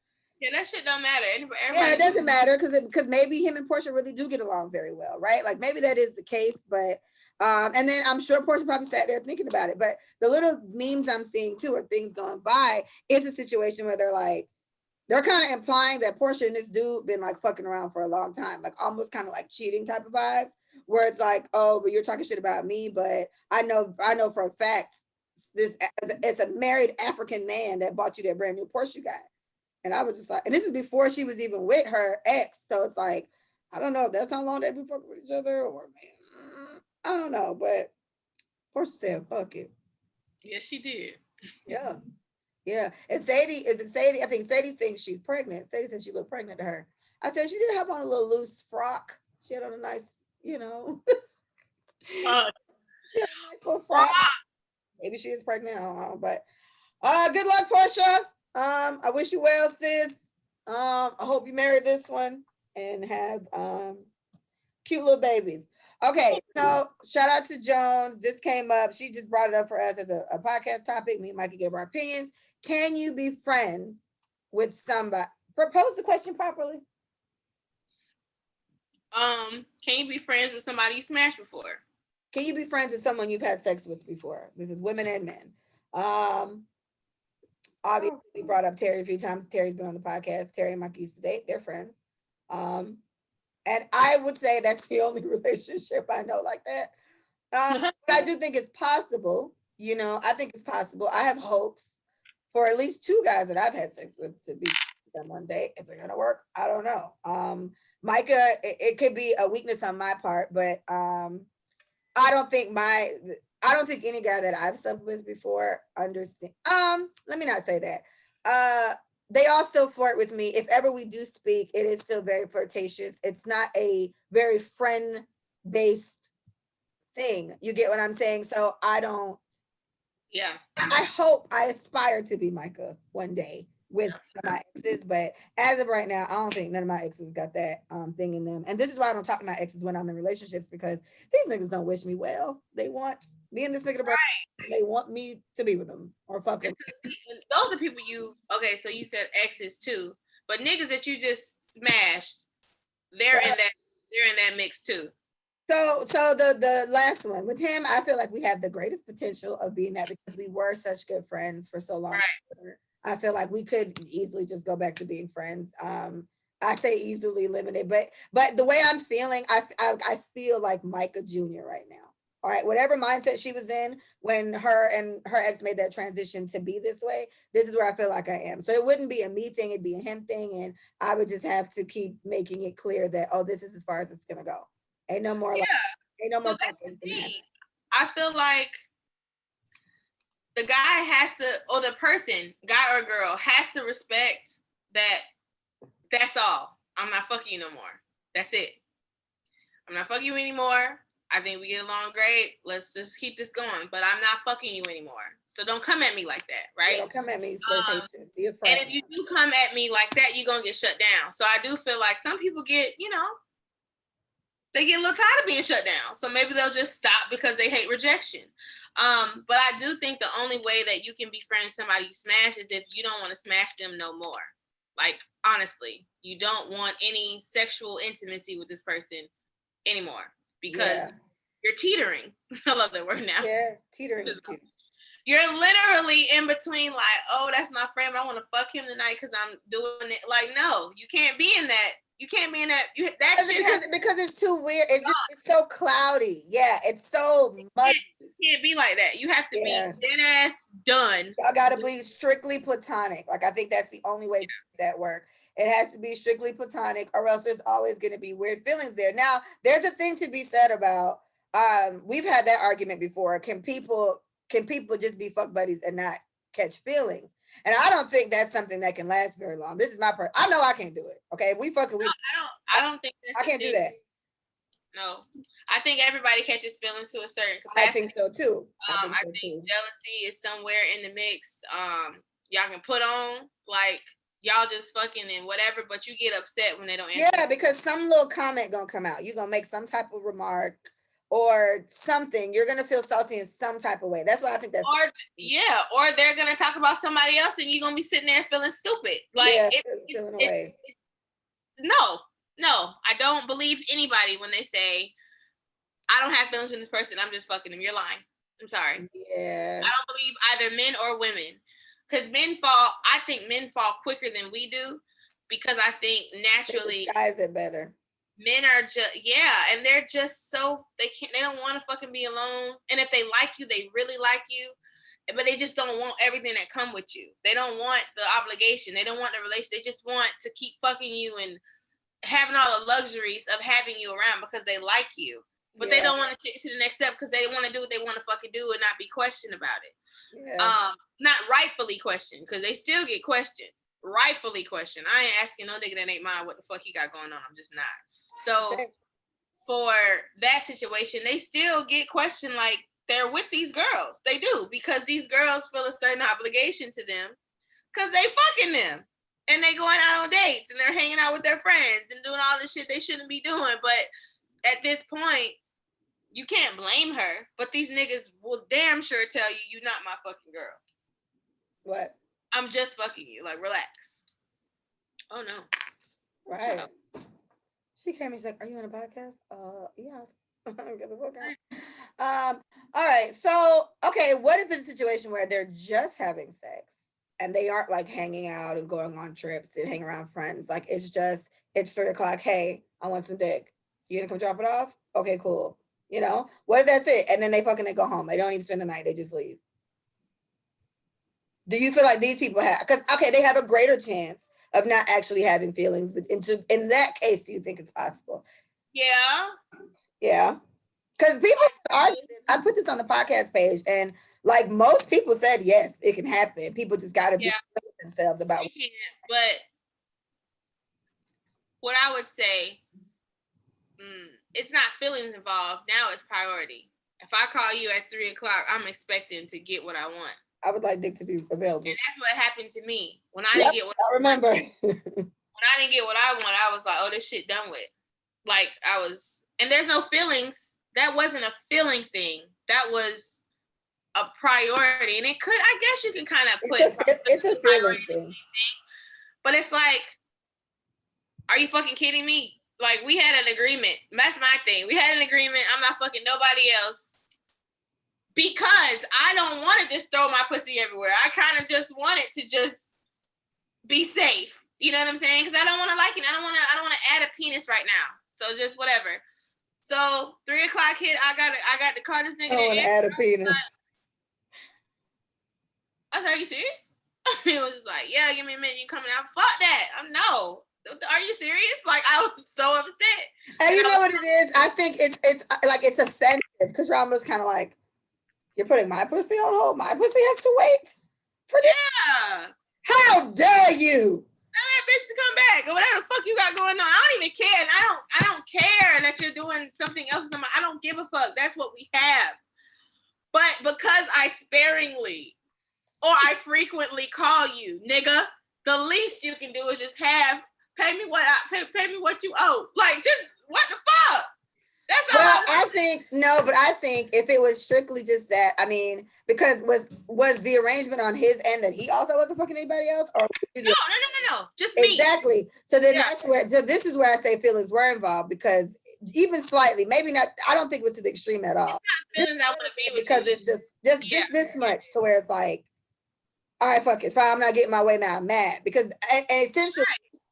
Yeah, that shit don't matter. Yeah, it doesn't matter because maybe him and Portia really do get along very well, right? Like, maybe that is the case, but and then I'm sure Portia probably sat there thinking about it. But the little memes I'm seeing too, or things going by, is a situation where they're kind of implying that Portia and this dude been like fucking around for a long time, like almost kind of like cheating type of vibes, where it's like, oh, but you're talking shit about me, but I know for a fact it's a married African man that bought you that brand new Porsche you got. And I was just like, and this is before she was even with her ex, so it's like, I don't know if that's how long they've been fucking with each other, or man, I don't know, but Portia said, fuck it. Yes, she did. Yeah. Yeah. And Sadie, I think Sadie thinks she's pregnant. Sadie said she looked pregnant to her. I said she did have on a little loose frock. She had on a nice, she had a nice little frock. Maybe she is pregnant. I don't know. But good luck, Portia. I wish you well, sis. I hope you marry this one and have cute little babies. Okay, so shout out to Jones. This came up. She just brought it up for us as a podcast topic. Me and Mikey gave our opinions. Can you be friends with somebody? Propose the question properly. Can you be friends with somebody you smashed before? Can you be friends with someone you've had sex with before? This is women and men. Obviously brought up Terry a few times. Terry's been on the podcast. Terry and Mikey used to date. They're friends. And I would say that's the only relationship I know like that. But I do think it's possible. I think it's possible. I have hopes for at least 2 guys that I've had sex with to be them one day. Is it gonna work? I don't know. Micah, it could be a weakness on my part, but I don't think any guy that I've slept with before understand. Let me not say that. They all still flirt with me. If ever we do speak, it is still very flirtatious. It's not a very friend-based thing. You get what I'm saying? So I don't. Yeah. I hope, I aspire to be Micah one day. with my exes, but as of right now, I don't think none of my exes got that thing in them. And this is why I don't talk to my exes when I'm in relationships, because these niggas don't wish me well. They want me and this nigga to break. They want me to be with them or fuck them. Those are people okay, so you said exes too, but niggas that you just smashed, they're in that mix too. So the last one with him, I feel like we had the greatest potential of being that because we were such good friends for so long. Right. I feel like we could easily just go back to being friends. I say easily limited, but the way I'm feeling, I feel like Micah Jr. right now. All right, whatever mindset she was in when her and her ex made that transition to be this way, this is where I feel like I am. So it wouldn't be a me thing, it'd be a him thing. And I would just have to keep making it clear that, oh, this is as far as it's gonna go. Ain't no more ain't no more. So that's the thing. I feel like the guy has to, or the person, guy or girl, has to respect that that's all. I'm not fucking you no more. That's it. I'm not fucking you anymore. I think we get along great. Let's just keep this going. But I'm not fucking you anymore. So don't come at me like that, right? Yeah, don't come at me flirtation. Be a friend. And if you do come at me like that, you're going to get shut down. So I do feel like some people get, they get a little tired of being shut down. So maybe they'll just stop because they hate rejection. But I do think the only way that you can be friends with somebody you smash is if you don't want to smash them no more. Like, honestly, you don't want any sexual intimacy with this person anymore because you're teetering. I love that word now. Yeah, teetering is cute. You're literally in between, like, oh, that's my friend. I want to fuck him tonight because I'm doing it. Like, no, you can't be in that. You can't be in that. Because it's too weird. It's so cloudy. Yeah, it's so muddy. You can't be like that. You have to be dead ass done. Y'all gotta be strictly platonic. Like, I think that's the only way to make that work. It has to be strictly platonic, or else there's always going to be weird feelings there. Now, there's a thing to be said about. We've had that argument before. Can people just be fuck buddies and not catch feelings? And I don't think that's something that can last very long. This is my part. I know I can't do it. Okay, if we fucking, I don't think I can't do that. No, I think everybody catches feelings to a certain capacity. I think so too. I think jealousy is somewhere in the mix. Y'all can put on like y'all just fucking and whatever, but you get upset when they don't answer. Yeah, because some little comment gonna come out. You're gonna make some type of remark or something. You're gonna feel salty in some type of way. That's why I think that's or they're gonna talk about somebody else and you're gonna be sitting there feeling stupid. Like feeling away. No, I don't believe anybody when they say I don't have feelings with this person, I'm just fucking them. You're lying. I'm sorry. Yeah. I don't believe either men or women. Because I think men fall quicker than we do because I think naturally guys are better. Men are just and they're just so they don't want to fucking be alone. And if they like you, they really like you. But they just don't want everything that come with you. They don't want the obligation. They don't want the relation. They just want to keep fucking you and having all the luxuries of having you around because they like you. But they don't want to take it to the next step because they want to do what they want to fucking do and not be questioned about it. Yeah. Not rightfully questioned because they still get questioned. Rightfully questioned. I ain't asking no nigga that ain't mine what the fuck he got going on. I'm just not. So for that situation, they still get questioned like they're with these girls. They do because these girls feel a certain obligation to them because they fucking them. And they going out on dates and they're hanging out with their friends and doing all this shit they shouldn't be doing. But at this point, you can't blame her. But these niggas will damn sure tell you, you're not my fucking girl. What? I'm just fucking you. Like, relax. Oh, no. Right. She came and she's like, are you on a podcast? Yes. Get the book out. All right. So, okay, what if it's a situation where they're just having sex? And they aren't like hanging out and going on trips and hanging around friends. Like it's 3:00. Hey, I want some dick. You gonna come drop it off? Okay, cool. What if that's it? And then they go home. They don't even spend the night. They just leave. Do you feel like these people they have a greater chance of not actually having feelings? But in that case, do you think it's possible? Yeah. Yeah. Because people argue this. I put this on the podcast page and like most people said, yes, it can happen. People just got to be themselves about it. But what I would say, it's not feelings involved. Now it's priority. If I call you at 3:00, I'm expecting to get what I want. I would like dick to be available. And that's what happened to me. When I Yep, didn't get what I remember. when I didn't get what I wanted, I was like, oh, this shit done with. Like I was, and there's no feelings. That wasn't a feeling thing. That was a priority. And it could, I guess you can kind of put It's a feeling thing. But it's like, are you fucking kidding me? Like we had an agreement. That's my thing. We had an agreement. I'm not fucking nobody else. Because I don't want to just throw my pussy everywhere. I kind of just want it to just be safe. You know what I'm saying? Because I don't want to like it. I don't want to add a penis right now. So just whatever. So 3:00 hit. I got to call this nigga. I don't want to add a penis. I was like, are you serious? He was just like, yeah, give me a minute. You coming out? Fuck that. No. Are you serious? Like I was so upset. And you know what it is? I think it's like it's offensive because Rama's kind of like, you're putting my pussy on hold. My pussy has to wait. Yeah. How dare you? Tell that bitch to come back or whatever the fuck you got going on. I don't even care. And I don't care that you're doing something else with somebody. I don't give a fuck. That's what we have. But because I sparingly or I frequently call you, nigga, the least you can do is just pay me what you owe. Like just what the fuck? That's all. Well, I think if it was strictly just that, I mean, because was the arrangement on his end that he also wasn't fucking anybody else, or no, just me. Exactly. So then this is where I say feelings were involved because even slightly, maybe not. I don't think it was to the extreme at all. Feelings I want to be with because you. it's just this much to where it's like, all right, fuck it, it's fine. I'm not getting my way now. I'm mad because and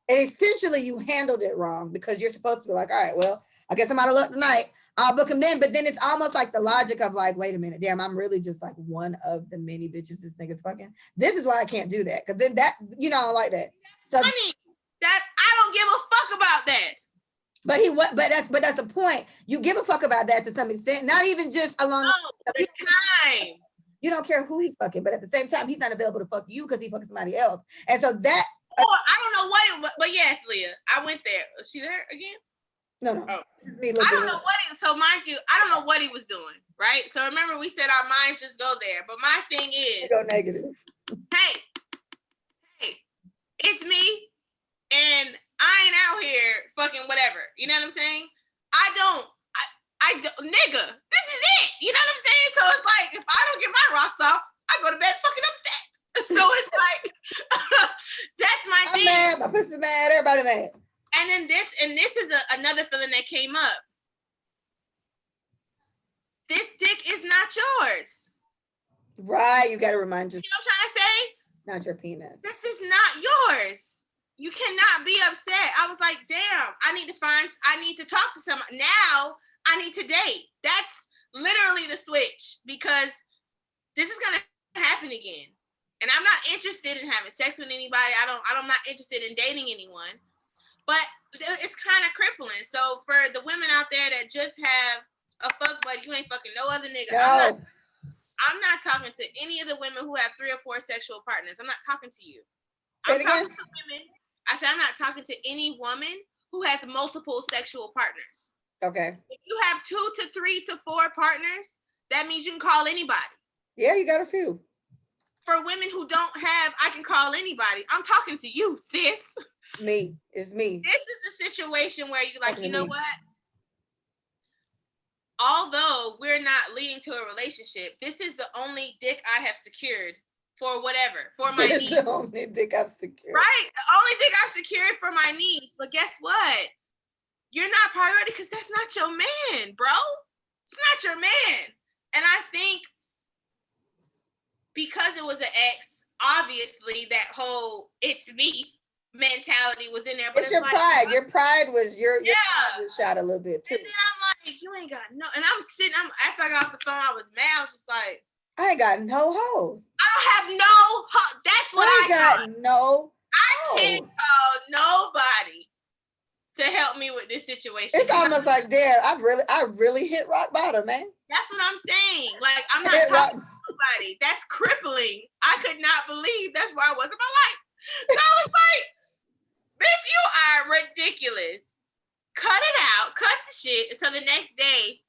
essentially you handled it wrong because you're supposed to be like, all right, well. I guess I'm out of luck tonight. I'll book him then. But then it's almost like the logic of like, wait a minute, damn, I'm really just like one of the many bitches this nigga's fucking. This is why I can't do that. Cause then that, I don't like that. So funny that I don't give a fuck about that. But that's the point. You give a fuck about that to some extent. Not even just along the time. You don't care who he's fucking, but at the same time, he's not available to fuck you because he's fucking somebody else. And so that. I don't know what it was, but yes, Leah, I went there. Was she there again? No. Oh. I don't know what so mind you, I don't know what he was doing, right? So remember we said our minds just go there. But my thing is go negative. Hey, it's me and I ain't out here fucking whatever. You know what I'm saying? I don't nigga, this is it. You know what I'm saying? So it's like if I don't get my rocks off, I go to bed fucking upset. So it's like that's my thing. I'm mad, my pussy's mad, everybody mad. And then this is another feeling that came up. This dick is not yours. Right, you got to remind yourself. You know what I'm trying to say? Not your penis. This is not yours. You cannot be upset. I was like, damn, I need to talk to someone. Now I need to date. That's literally the switch because this is going to happen again. And I'm not interested in having sex with anybody. I'm not interested in dating anyone. But it's kind of crippling. So for the women out there that just have a fuck buddy, you ain't fucking no other nigga. No. I'm not talking to any of the women who have 3 or 4 sexual partners. I'm not talking to you. I'm talking to women. I said I'm not talking to any woman who has multiple sexual partners. Okay. If you have 2 to 3 to 4 partners, that means you can call anybody. Yeah, you got a few. For women who don't have, I can call anybody. I'm talking to you, sis. It's me. This is a situation where you're like, you know what? Although we're not leading to a relationship, this is the only dick I have secured for whatever, for my needs. It's the only dick I've secured. Right? The only dick I've secured for my needs. But guess what? You're not priority because that's not your man, bro. It's not your man. And I think because it was an ex, obviously that whole it's me mentality was in there. But it's your pride. Your pride was your pride was shot a little bit too. And then I'm like, you ain't got no. And after I got off the phone, I was mad. I was just like, I ain't got no hoes. I don't have no hoes. That's what I got. No. I can't call nobody to help me with this situation. It's almost like, damn, I really hit rock bottom, man. That's what I'm saying. Like, I'm not talking to nobody. That's crippling. I could not believe that's where I was in my life. So I was like, bitch, you are ridiculous. Cut it out. Cut the shit. So the next day,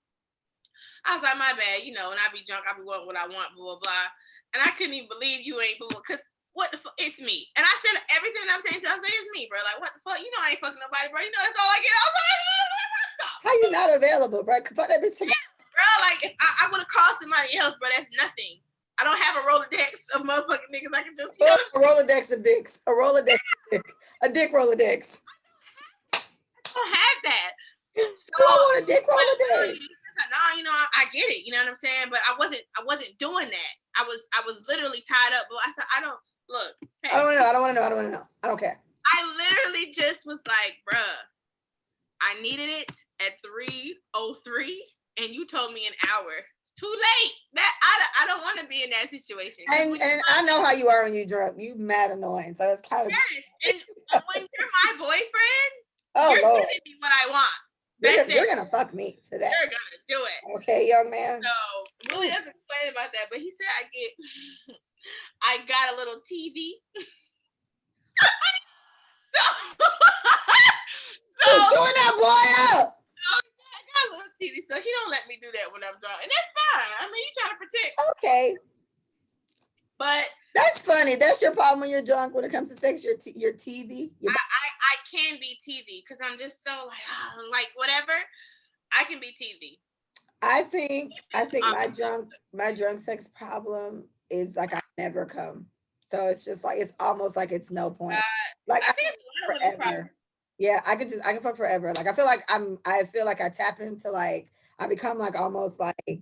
I was like, my bad. You know, when I be drunk, I be wanting what I want, blah, blah, blah. And I couldn't even believe you ain't boo, because what the fuck? It's me. And I said everything I'm saying to her, I say it's me, bro. Like, what the fuck? You know I ain't fucking nobody, bro. You know that's all I get. I was like, stop. How you not available, bro? Fuck that bitch. Bro, like, if I would have called somebody else, bro, that's nothing. I don't have a Rolodex of motherfucking niggas. I can just, you know, A Rolodex of dicks. A Rolodex of dick. A dick Rolodex. I don't have that. So I want a dick Rolodex. No, you know, I get it. You know what I'm saying? But I wasn't doing that. I was literally tied up. But I said, I don't look. Hey, I don't want to know. I don't care. I literally just was like, bruh, I needed it at 3:03, and you told me an hour. Too late. That I don't want to be in that situation. And I know how you are when you're drunk. You mad annoying. So it's kind of yes. And when you're my boyfriend, you're Lord. giving me what I want. You're gonna fuck me today. You're gonna do it. Okay, young man. So Willie doesn't complain about that, but he said I got a little TV. so join that boy up. I got a little TV, so he don't let me do that when I'm drunk, and that's fine. I mean, you trying to protect. Okay. But that's funny. That's your problem when you're drunk. When it comes to sex, your TV. I can be TV because I'm just so like whatever. I can be TV. I think my drunk sex problem is like I never come. So it's just like it's almost like it's no point. Like I think it's forever. Yeah, I can fuck forever. Like I feel like I tap into like I become like almost like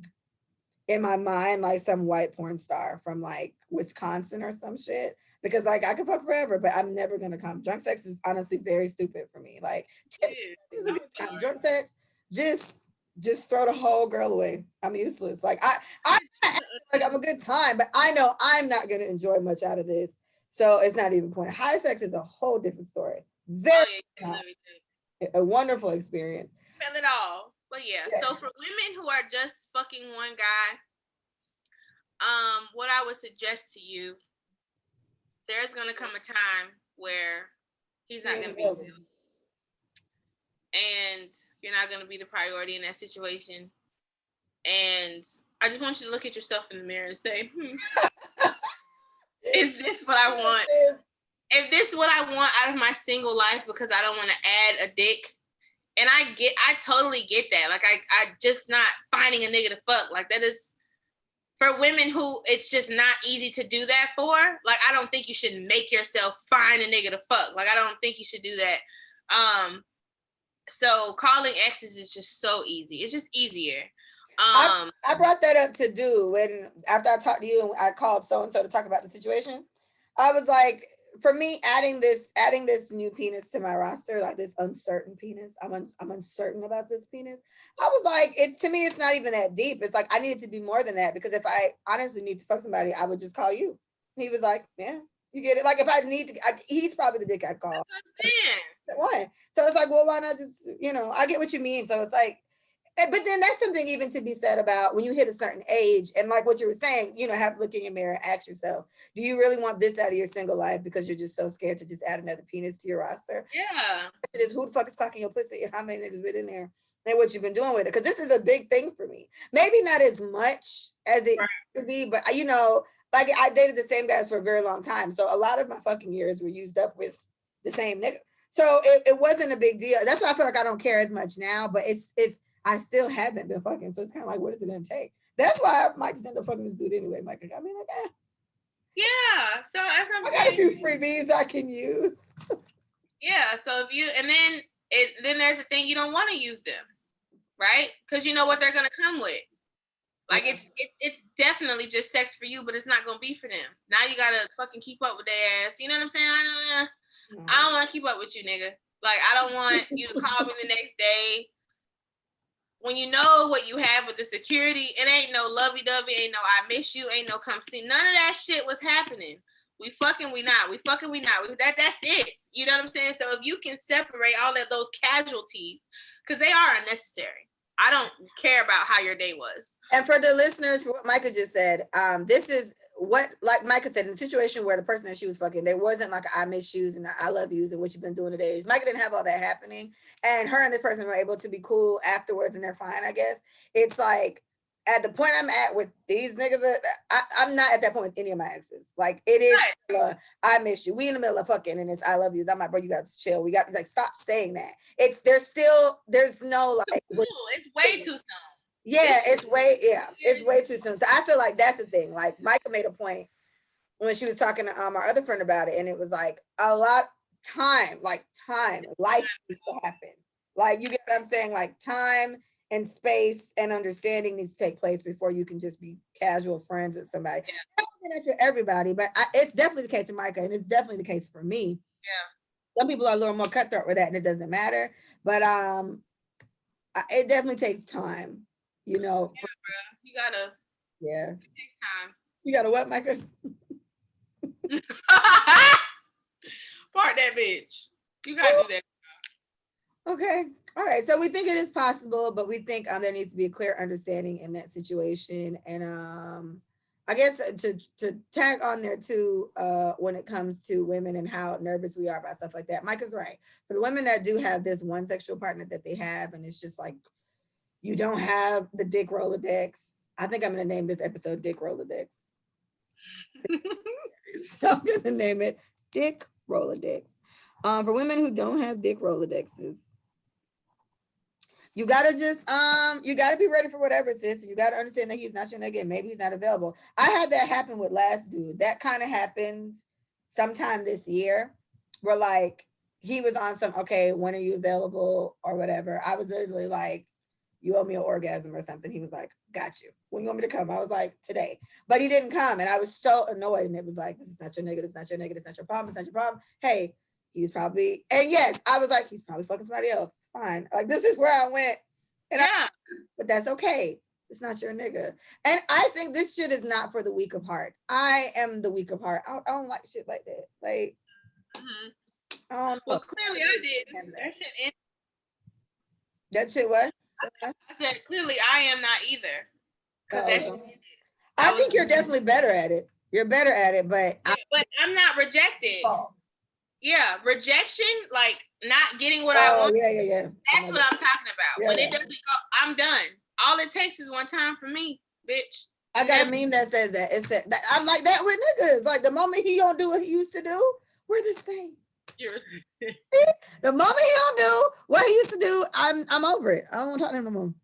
in my mind like some white porn star from like Wisconsin or some shit. Because like I can fuck forever, but I'm never gonna come. Drunk sex is honestly very stupid for me. Like this is a good time. Drunk sex, just throw the whole girl away. I'm useless. Like I like I'm a good time, but I know I'm not gonna enjoy much out of this. So it's not even point. High sex is a whole different story. Very a wonderful experience. Feel it all. But yeah, so for women who are just fucking one guy, what I would suggest to you, there's gonna come a time where he's not gonna be available. And you're not gonna be the priority in that situation. And I just want you to look at yourself in the mirror and say, is this what I want? If this is what I want out of my single life, because I don't want to add a dick. And I totally get that. Like I just not finding a nigga to fuck. Like that is for women who it's just not easy to do that for. Like I don't think you should make yourself find a nigga to fuck. Like I don't think you should do that. So calling exes is just so easy. It's just easier. I brought that up to do when after I talked to you and I called so and so to talk about the situation. I was like, for me, adding this new penis to my roster, like this uncertain penis, I'm uncertain about this penis. I was like, to me, it's not even that deep. It's like I need it to be more than that, because if I honestly need to fuck somebody, I would just call you. He was like, yeah, you get it. Like if I need to, he's probably the dick I'd call. Why? So it's like, well, why not just, I get what you mean. So it's like, but then that's something even to be said about when you hit a certain age, and like what you were saying, have to look in your mirror and ask yourself, do you really want this out of your single life because you're just so scared to just add another penis to your roster? Yeah. It is who the fuck is fucking your pussy? How many niggas been in there? And what you've been doing with it? Because this is a big thing for me. Maybe not as much as it could be, but like I dated the same guys for a very long time. So a lot of my fucking years were used up with the same nigga. So it wasn't a big deal. That's why I feel like I don't care as much now, but it's I still haven't been fucking, so it's kind of like, what is it gonna take? That's why I might just end up fucking this dude anyway. Mike, I mean, like, yeah. So as I'm saying, I got a few freebies I can use. Yeah. So if you, and then there's a thing, you don't want to use them, right? Because you know what they're gonna come with. Like it's definitely just sex for you, but it's not gonna be for them. Now you gotta fucking keep up with their ass. You know what I'm saying? I don't want to keep up with you, nigga. Like I don't want you to call me the next day. When you know what you have with the security, it ain't no lovey-dovey, ain't no I miss you, ain't no come see. None of that shit was happening. We fucking, we not. We fucking, we not. That's it. You know what I'm saying? So if you can separate all of those casualties, because they are unnecessary. I don't care about how your day was. And for the listeners, for what Micah just said, this is what, like Micah said, in the situation where the person that she was fucking, there wasn't like I miss yous and I love yous and what you've been doing today. Micah didn't have all that happening, and her and this person were able to be cool afterwards, and they're fine, I guess. It's like at the point I'm at with these niggas, I'm not at that point with any of my exes. Like it is, I miss you. We in the middle of fucking and it's I love you. I'm like, bro, you got to chill. We got to like stop saying that. There's no like. It's way too soon. Yeah, it's way too soon. So I feel like that's the thing. Like Micah made a point when she was talking to our other friend about it, and it was like a lot life needs to happen. Like you get what I'm saying? Like time and space and understanding needs to take place before you can just be casual friends with somebody. Yeah. I don't think that's for everybody, but it's definitely the case for Micah, and it's definitely the case for me. Yeah. Some people are a little more cutthroat with that, and it doesn't matter. But it definitely takes time. You know. Yeah, bro. You gotta. Yeah. It takes time. You gotta what, Micah? Part that bitch. You gotta do that. Okay. All right. So we think it is possible, but we think there needs to be a clear understanding in that situation. And I guess to tag on there too, when it comes to women and how nervous we are about stuff like that. Mike is right. For the women that do have this one sexual partner that they have, and it's just like you don't have the Dick Rolodex. I think I'm gonna name this episode Dick Rolodex. So I'm gonna name it Dick Rolodex. For women who don't have Dick Rolodexes, you gotta you gotta be ready for whatever, sis. You gotta understand that he's not your nigga and maybe he's not available. I had that happen with last dude. That kind of happened sometime this year where like he was on some, okay, when are you available or whatever. I was literally like, you owe me an orgasm or something. He was like, got you. When you want me to come? I was like, today. But he didn't come. And I was so annoyed. And it was like, this is not your nigga. This is not your nigga. This is not your problem. It's not your problem. Hey, he's probably, and yes, I was like, he's probably fucking somebody else. Fine. Like, this is where I went. And yeah. But that's okay. It's not your nigga. And I think this shit is not for the weak of heart. I am the weak of heart. I don't like shit like that. Like, I don't know. Well, clearly I did. That shit ended. That shit what? I said, clearly I am not either. Because that shit I think you're definitely better at it. You're better at it, but but I'm not rejected. Oh. Yeah, rejection, like not getting what I want. Yeah. That's what I'm talking about. Yeah, when it doesn't go, I'm done. All it takes is one time for me, bitch. I got a meme that says that. It said that I'm like that with niggas. Like the moment he don't do what he used to do, we're the same. The moment he don't do what he used to do, I'm over it. I don't want to talk to him no more.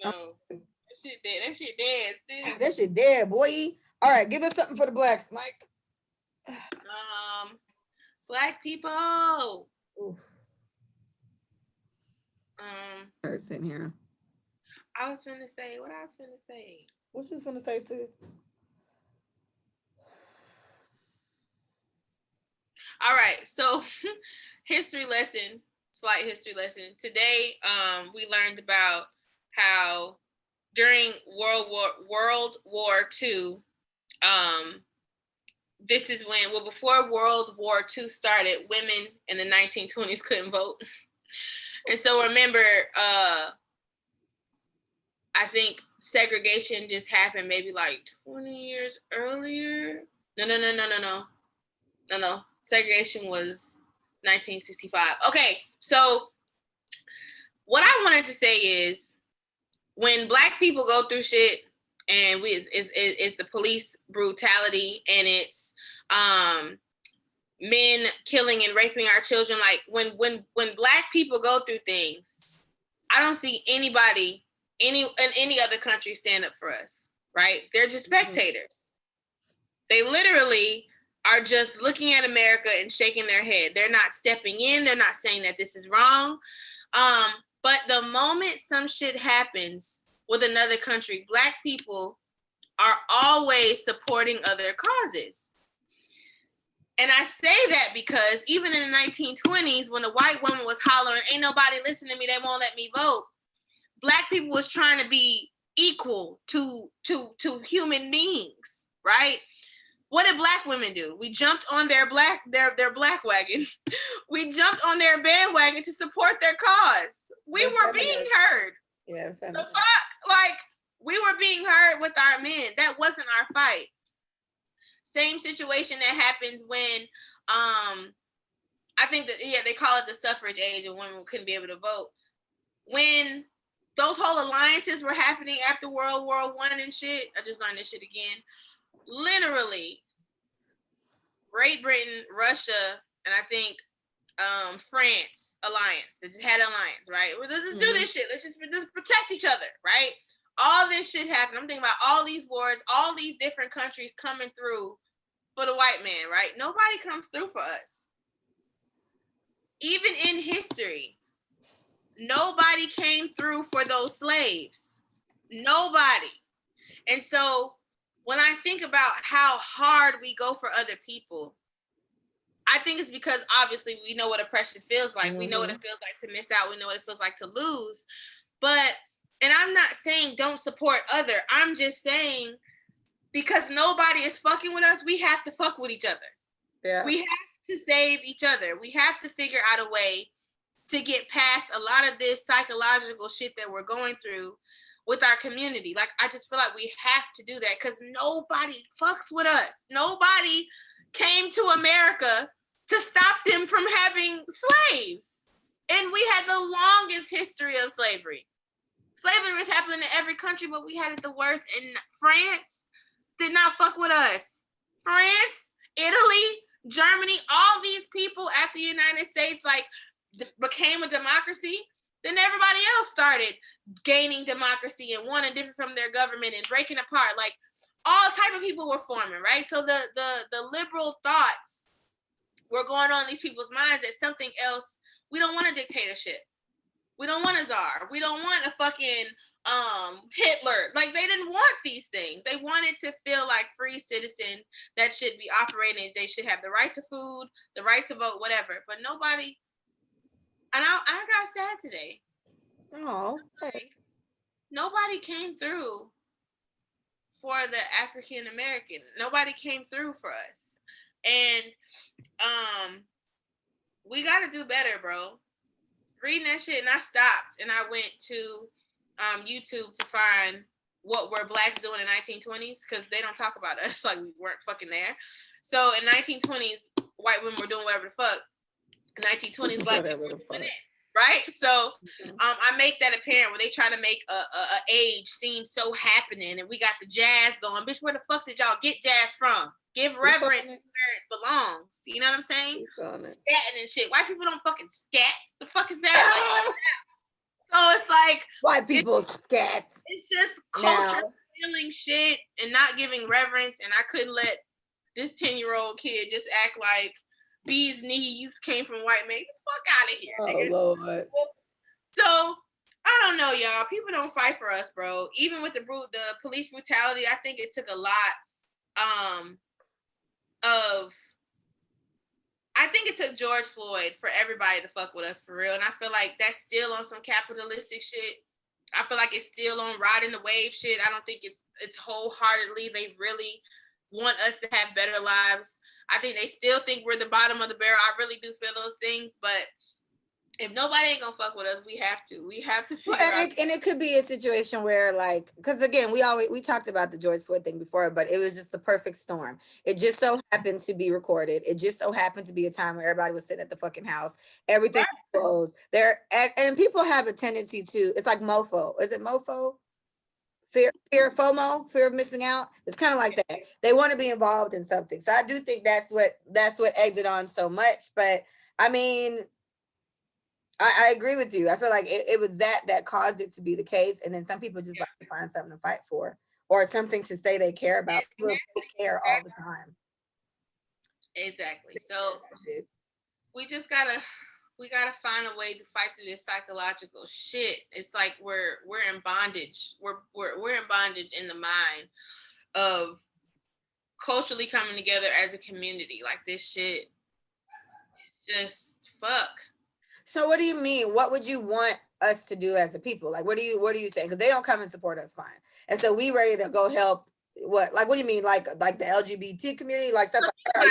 No, that shit dead. That shit dead. Sis. That shit dead, boy. All right, give us something for the blacks, Mike. Black people. Oof. Person here. I was gonna say what I was gonna say. What you was gonna say, sis? All right, so slight history lesson. Today, we learned about how during World War II, this is when, well, before World War II started, women in the 1920s couldn't vote. And so remember, I think segregation just happened maybe like 20 years earlier. No. Segregation was 1965. Okay, so what I wanted to say is when Black people go through shit and it's the police brutality and it's men killing and raping our children, like when Black people go through things, I don't see anybody in any other country stand up for us, right? They're just spectators. They literally are just looking at America and shaking their head. They're not stepping in. They're not saying that this is wrong. But the moment some shit happens with another country, Black people are always supporting other causes. And I say that because even in the 1920s, when the white woman was hollering, ain't nobody listening to me, they won't let me vote, Black people was trying to be equal to human beings, right? What did Black women do? We jumped on their black wagon. We jumped on their bandwagon to support their cause. We were being heard. Yeah. The fuck? Like, we were being heard with our men. That wasn't our fight. Same situation that happens when, I think that, they call it the suffrage age and women couldn't be able to vote. When those whole alliances were happening after World War I and shit. I just learned this shit again. Literally, Great Britain, Russia, and I think France alliance. They just had alliance, right? Let's just do this shit. Let's just protect each other, right? All this shit happened. I'm thinking about all these wars, all these different countries coming through for the white man, right? Nobody comes through for us. Even in history, nobody came through for those slaves. Nobody. And so when I think about how hard we go for other people, I think it's because obviously we know what oppression feels like. We know what it feels like to miss out. We know what it feels like to lose. But, and I'm not saying don't support other. I'm just saying because nobody is fucking with us, we have to fuck with each other. Yeah. We have to save each other. We have to figure out a way to get past a lot of this psychological shit that we're going through with our community. Like, I just feel like we have to do that because nobody fucks with us. Nobody came to America to stop them from having slaves. And we had the longest history of slavery. Slavery was happening in every country, but we had it the worst. And France did not fuck with us. France, Italy, Germany, all these people after the United States like became a democracy, then everybody else started gaining democracy and wanting different from their government and breaking apart. Like all type of people were forming, right? So the liberal thoughts were going on in these people's minds that something else. We don't want a dictatorship. We don't want a czar. We don't want a fucking Hitler. Like they didn't want these things. They wanted to feel like free citizens that should be operating. They should have the right to food, the right to vote, whatever. But nobody. And I got sad today. Oh, hey. Nobody came through for the African American. Nobody came through for us. And we got to do better, bro. Reading that shit, and I stopped and I went to YouTube to find what were blacks doing in 1920s because they don't talk about us like we weren't fucking there. So in 1920s, white women were doing whatever the fuck. In 1920s, black women were doing it. Right? So I make that apparent where they try to make a age seem so happening and we got the jazz going. Bitch, where the fuck did y'all get jazz from? Give reverence where it belongs. You know what I'm saying? Scatting and shit. White people don't fucking scat. The fuck is that? Like, so it's like white people scat. It's just culture feeling shit and not giving reverence. And I couldn't let this 10-year-old kid just act like these knees came from white men. Get the fuck out of here. Oh, nigga. Lord. So I don't know, y'all. People don't fight for us, bro. Even with the police brutality, I think it took a lot I think it took George Floyd for everybody to fuck with us for real. And I feel like that's still on some capitalistic shit. I feel like it's still on riding the wave shit. I don't think it's wholeheartedly they really want us to have better lives. I think they still think we're the bottom of the barrel. I really do feel those things, but if nobody ain't gonna fuck with us, we have to figure out. And it could be a situation where, like, because again, we talked about the George Floyd thing before, but it was just the perfect storm. It just so happened to be recorded. It just so happened to be a time where everybody was sitting at the fucking house. Everything was closed. And people have a tendency to. It's like MoFo. Is it MoFo? Fear, FOMO, fear of missing out. It's kind of like that. They want to be involved in something. So I do think that's what egged it on so much. But I mean, I agree with you. I feel like it was that caused it to be the case. And then some people just like to find something to fight for or something to say they care about. People care all the time. Exactly. So we just gotta find a way to fight through this psychological shit. It's like we're in bondage. We're in bondage in the mind of culturally coming together as a community. Like this shit is just fuck. So what do you mean? What would you want us to do as a people? Like, what are you saying? Because they don't come and support us, fine. And so we ready to go help. What? Like, what do you mean? Like the LGBT community, like stuff like that.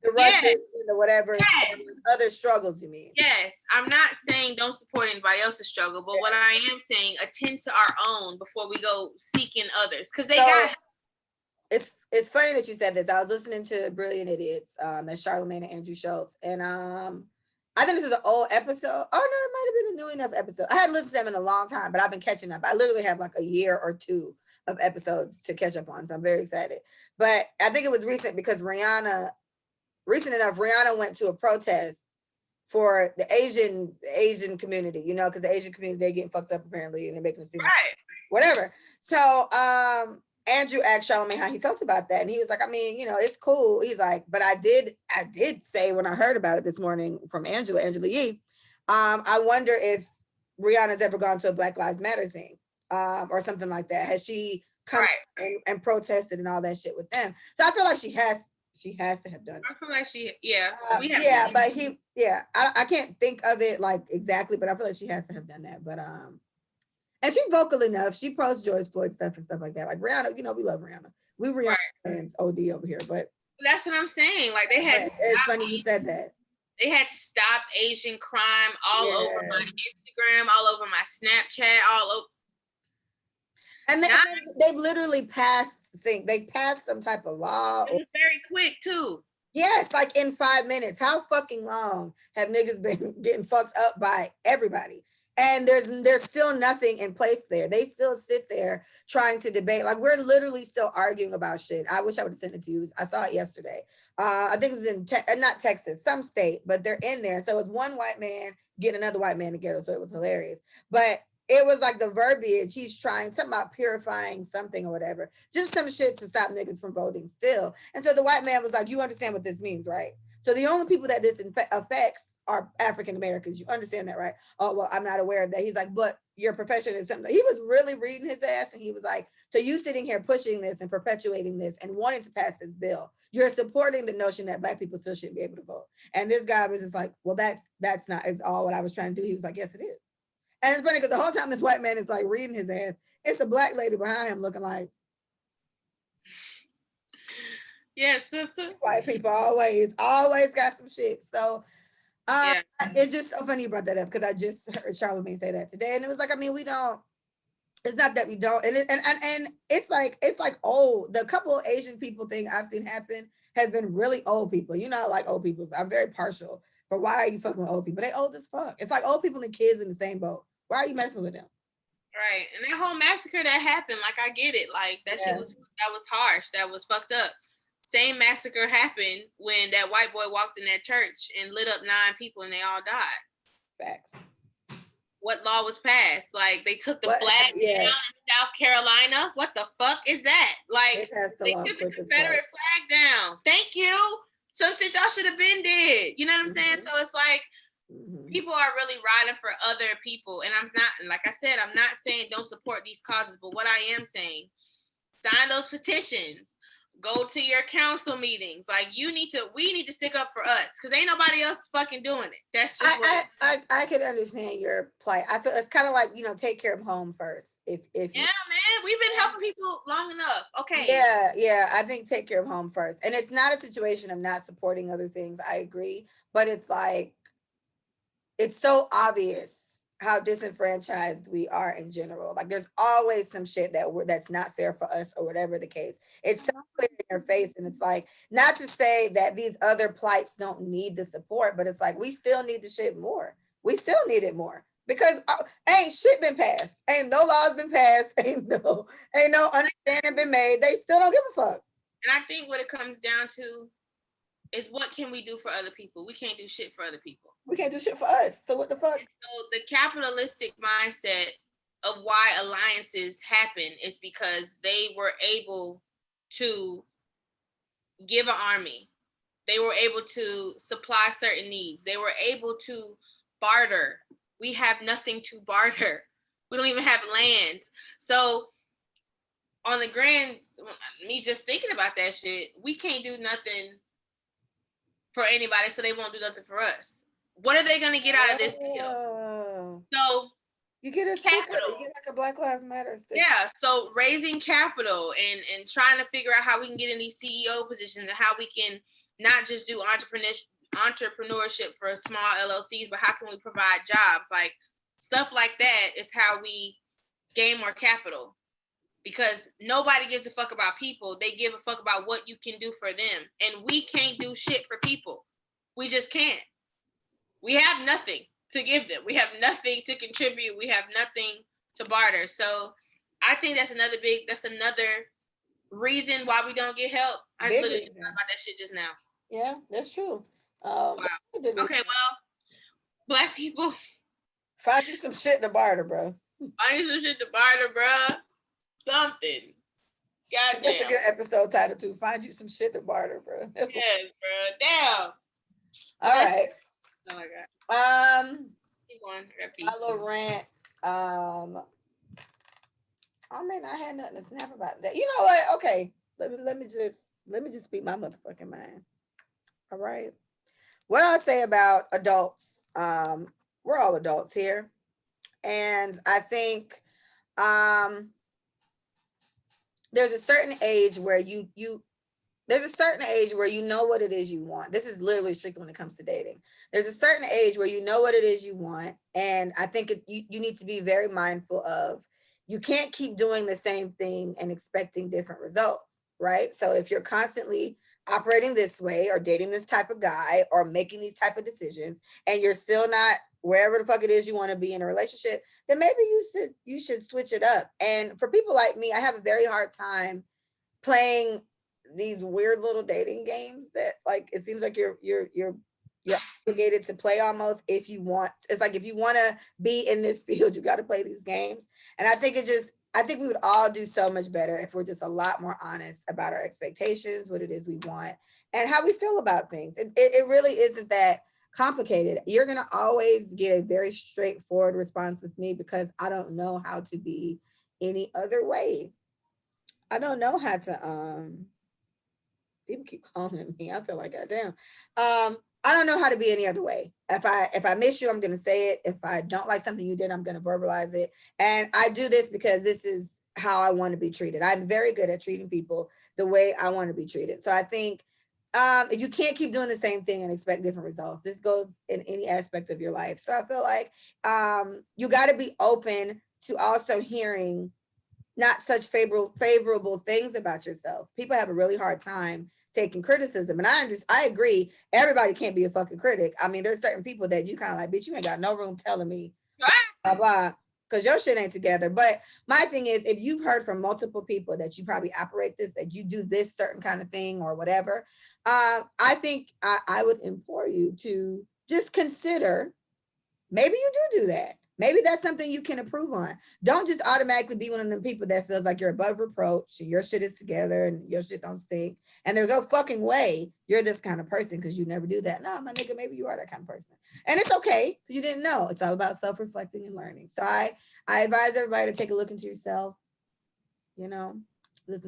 The Russians or whatever. Yes. Other struggles, you mean? Yes. I'm not saying don't support anybody else's struggle, but what I am saying, attend to our own before we go seeking others, because they got. It's funny that you said this. I was listening to Brilliant Idiots, as Charlamagne and Andrew Schultz, and I think this is an old episode. Oh no, it might have been a new enough episode. I hadn't listened to them in a long time, but I've been catching up. I literally have like a year or two of episodes to catch up on, so I'm very excited. But I think it was recent because recent enough, Rihanna went to a protest for the Asian community, you know, because the Asian community, they getting fucked up apparently, and they're making it seem like Right. whatever. So Andrew asked Charlamagne how he felt about that, and he was like, I mean, you know, it's cool. He's like, but I did say when I heard about it this morning from Angela Yee, I wonder if Rihanna's ever gone to a Black Lives Matter thing, or something like that. Has she come Right. and protested and all that shit with them? So I feel like she has to have done it. I feel like we have Yeah, but I can't think of it like exactly, but I feel like she has to have done that. But and she's vocal enough. She posts George Floyd stuff and stuff like that. Like Rihanna, you know, we love Rihanna. We Rihanna fans OD over here, but that's what I'm saying. Like they had. It's funny you said that. They had Stop Asian Crime all over my Instagram, all over my Snapchat, all over. And they've literally passed they passed some type of law. It was very quick too. Yes, like in 5 minutes. How fucking long have niggas been getting fucked up by everybody? And there's still nothing in place there. They still sit there trying to debate. Like we're literally still arguing about shit. I wish I would have sent it to you. I saw it yesterday. I think it was in not Texas, some state, but they're in there. So it's one white man getting another white man together. So it was hilarious. But it was like the verbiage. He's trying something about purifying something or whatever. Just some shit to stop niggas from voting still. And so the white man was like, you understand what this means, right? So the only people that this affects are African Americans. You understand that, right? Oh, well, I'm not aware of that. He's like, but your profession is something. He was really reading his ass, and he was like, so you sitting here pushing this and perpetuating this and wanting to pass this bill, you're supporting the notion that Black people still shouldn't be able to vote. And this guy was just like, well, that's not is all what I was trying to do. He was like, yes, it is. And it's funny because the whole time this white man is like reading his ass, it's a Black lady behind him looking like, yes, sister. White people always got some shit. So it's just so funny you brought that up because I just heard Charlamagne say that today, and it was like, I mean, we don't. It's not that we don't, and it's like old. The couple of Asian people thing I've seen happen has been really old people. You know, I like old people. I'm very partial. But why are you fucking with old people? They old as fuck. It's like old people and kids in the same boat. Why are you messing with them? Right, and that whole massacre that happened, like I get it, like that shit was harsh, that was fucked up. Same massacre happened when that white boy walked in that church and lit up 9 people and they all died. Facts. What law was passed? Like they took the flag down in South Carolina. What the fuck is that? Like they took the Confederate flag down. Thank you. Some shit y'all should have been did. You know what I'm saying? So it's like people are really riding for other people. And I'm not, like I said, I'm not saying don't support these causes, but what I am saying, sign those petitions. Go to your council meetings. Like we need to stick up for us because ain't nobody else fucking doing it. That's just I could understand your plight. I feel it's kind of like, you know, take care of home first. If man, we've been helping people long enough. Okay. Yeah. I think take care of home first. And it's not a situation of not supporting other things. I agree, but it's like it's so obvious how disenfranchised we are in general. Like there's always some shit that's not fair for us or whatever the case. It's so clear in your face, and it's like not to say that these other plights don't need the support, but it's like we still need the shit more. We still need it more because ain't shit been passed, ain't no laws been passed, ain't no understanding been made. They still don't give a fuck. And I think what it comes down to is what can we do for other people? We can't do shit for other people. We can't do shit for us. So what the fuck? And so the capitalistic mindset of why alliances happen is because they were able to give an army. They were able to supply certain needs. They were able to barter. We have nothing to barter. We don't even have land. So on the grand, me just thinking about that shit, we can't do nothing for anybody, so they won't do nothing for us. What are they going to get out of this deal? So you get a capital. You get like a Black Lives Matter sticker. Yeah, so raising capital and trying to figure out how we can get in these CEO positions and how we can not just do entrepreneurship for small LLCs, but how can we provide jobs? Like stuff like that is how we gain more capital. Because nobody gives a fuck about people. They give a fuck about what you can do for them. And we can't do shit for people. We just can't. we have nothing to give them. We have nothing to contribute. We have nothing to barter. So I think that's another reason why we don't get help. I literally just thought about that shit just now. Yeah, that's true. Wow. Okay, well, Black people, find you some shit to barter, bro. Find you some shit to barter, bro. Something. Goddamn. That's a good episode title too. Find you some shit to barter, bro. Yes, bro. Damn. All right. Oh my god. Keep going. My little rant. I mean, I had nothing to snap about that. You know what? Okay, let me just speak my motherfucking mind. All right. What I'll say about adults. We're all adults here, and I think there's a certain age where you know what it is you want. This is literally strictly when it comes to dating. There's a certain age where you know what it is you want, and I think you need to be very mindful of. You can't keep doing the same thing and expecting different results, right? So if you're constantly operating this way or dating this type of guy or making these type of decisions and you're still not wherever the fuck it is you want to be in a relationship, then maybe you should switch it up. And for people like me, I have a very hard time playing these weird little dating games that, like, it seems like you're obligated to play almost if you want. It's like if you want to be in this field, you got to play these games. And I think we would all do so much better if we're just a lot more honest about our expectations, what it is we want, and how we feel about things. It really isn't that complicated. You're going to always get a very straightforward response with me because I don't know how to be any other way. I don't know how to, people keep calling me. I feel like goddamn. I don't know how to be any other way. If I miss you, I'm gonna say it. If I don't like something you did, I'm gonna verbalize it. And I do this because this is how I want to be treated. I'm very good at treating people the way I want to be treated. So I think you can't keep doing the same thing and expect different results. This goes in any aspect of your life. So I feel like you got to be open to also hearing not such favorable things about yourself. People have a really hard time taking criticism. And I agree, everybody can't be a fucking critic. I mean, there's certain people that you kind of like, bitch, you ain't got no room telling me blah blah, because your shit ain't together. But my thing is, if you've heard from multiple people that you probably operate this, that you do this certain kind of thing or whatever, I think I would implore you to just consider, maybe you do that. Maybe that's something you can improve on. Don't just automatically be one of them people that feels like you're above reproach and your shit is together and your shit don't stink. And there's no fucking way you're this kind of person because you never do that. No, my nigga, maybe you are that kind of person. And it's okay because you didn't know. It's all about self-reflecting and learning. So I advise everybody to take a look into yourself, listen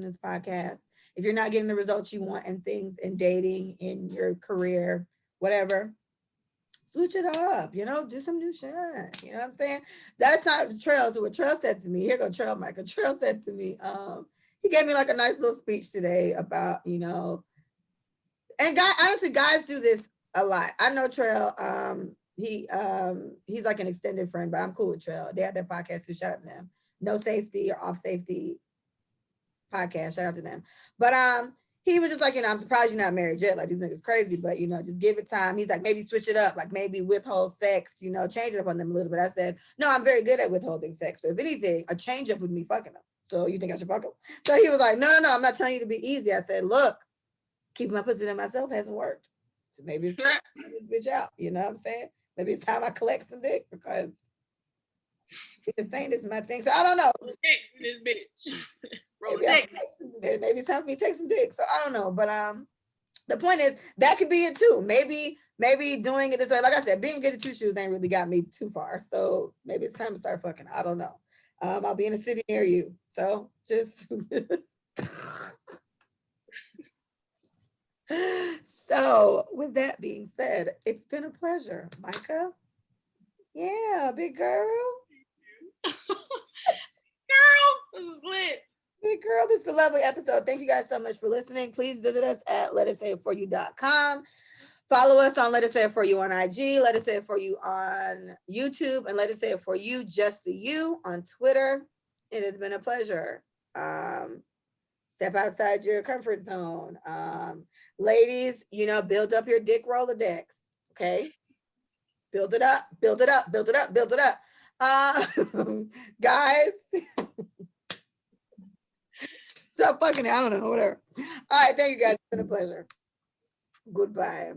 to this podcast. If you're not getting the results you want in things, in dating, in your career, whatever, switch it up, do some new shit. You know what I'm saying? That's not the Trail. So what Trail said to me, here go Trail Michael. Trail said to me, he gave me like a nice little speech today about, and honestly, guys do this a lot. I know Trail, he's like an extended friend, but I'm cool with Trail. They have their podcast too. Shout out to them. No Safety or Off Safety podcast. Shout out to them. But he was just like, I'm surprised you're not married yet. Like, these niggas crazy, but just give it time. He's like, maybe switch it up, like maybe withhold sex, change it up on them a little bit. I said, no, I'm very good at withholding sex. So if anything, a change up would be fucking them. So you think I should fuck him? So he was like, no, I'm not telling you to be easy. I said, look, keeping my pussy to myself hasn't worked. So maybe it's time to this bitch out. You know what I'm saying? Maybe it's time I collect some dick because being saying this is my thing. So I don't know. This bitch. Maybe it's time for me to take some dick. So I don't know. But the point is that could be it too. Maybe doing it this way. Like I said, being good at two shoes ain't really got me too far. So maybe it's time to start fucking. I don't know. I'll be in a city near you. So just so with that being said, it's been a pleasure, Micah. Yeah, big girl. Girl, it was lit. Big girl, this is a lovely episode. Thank you guys so much for listening. Please visit us at letitsaitforyou.com. Follow us on Let It Say It For You on IG, Let It Say It For You on YouTube, and Let It Say It For You, just the you, on Twitter. It has been a pleasure. Step outside your comfort zone. Ladies, build up your Dick Rolodex, okay? Build it up, build it up, build it up, build it up. Guys. So fucking, I don't know, whatever. All right, thank you guys. It's been a pleasure. Goodbye.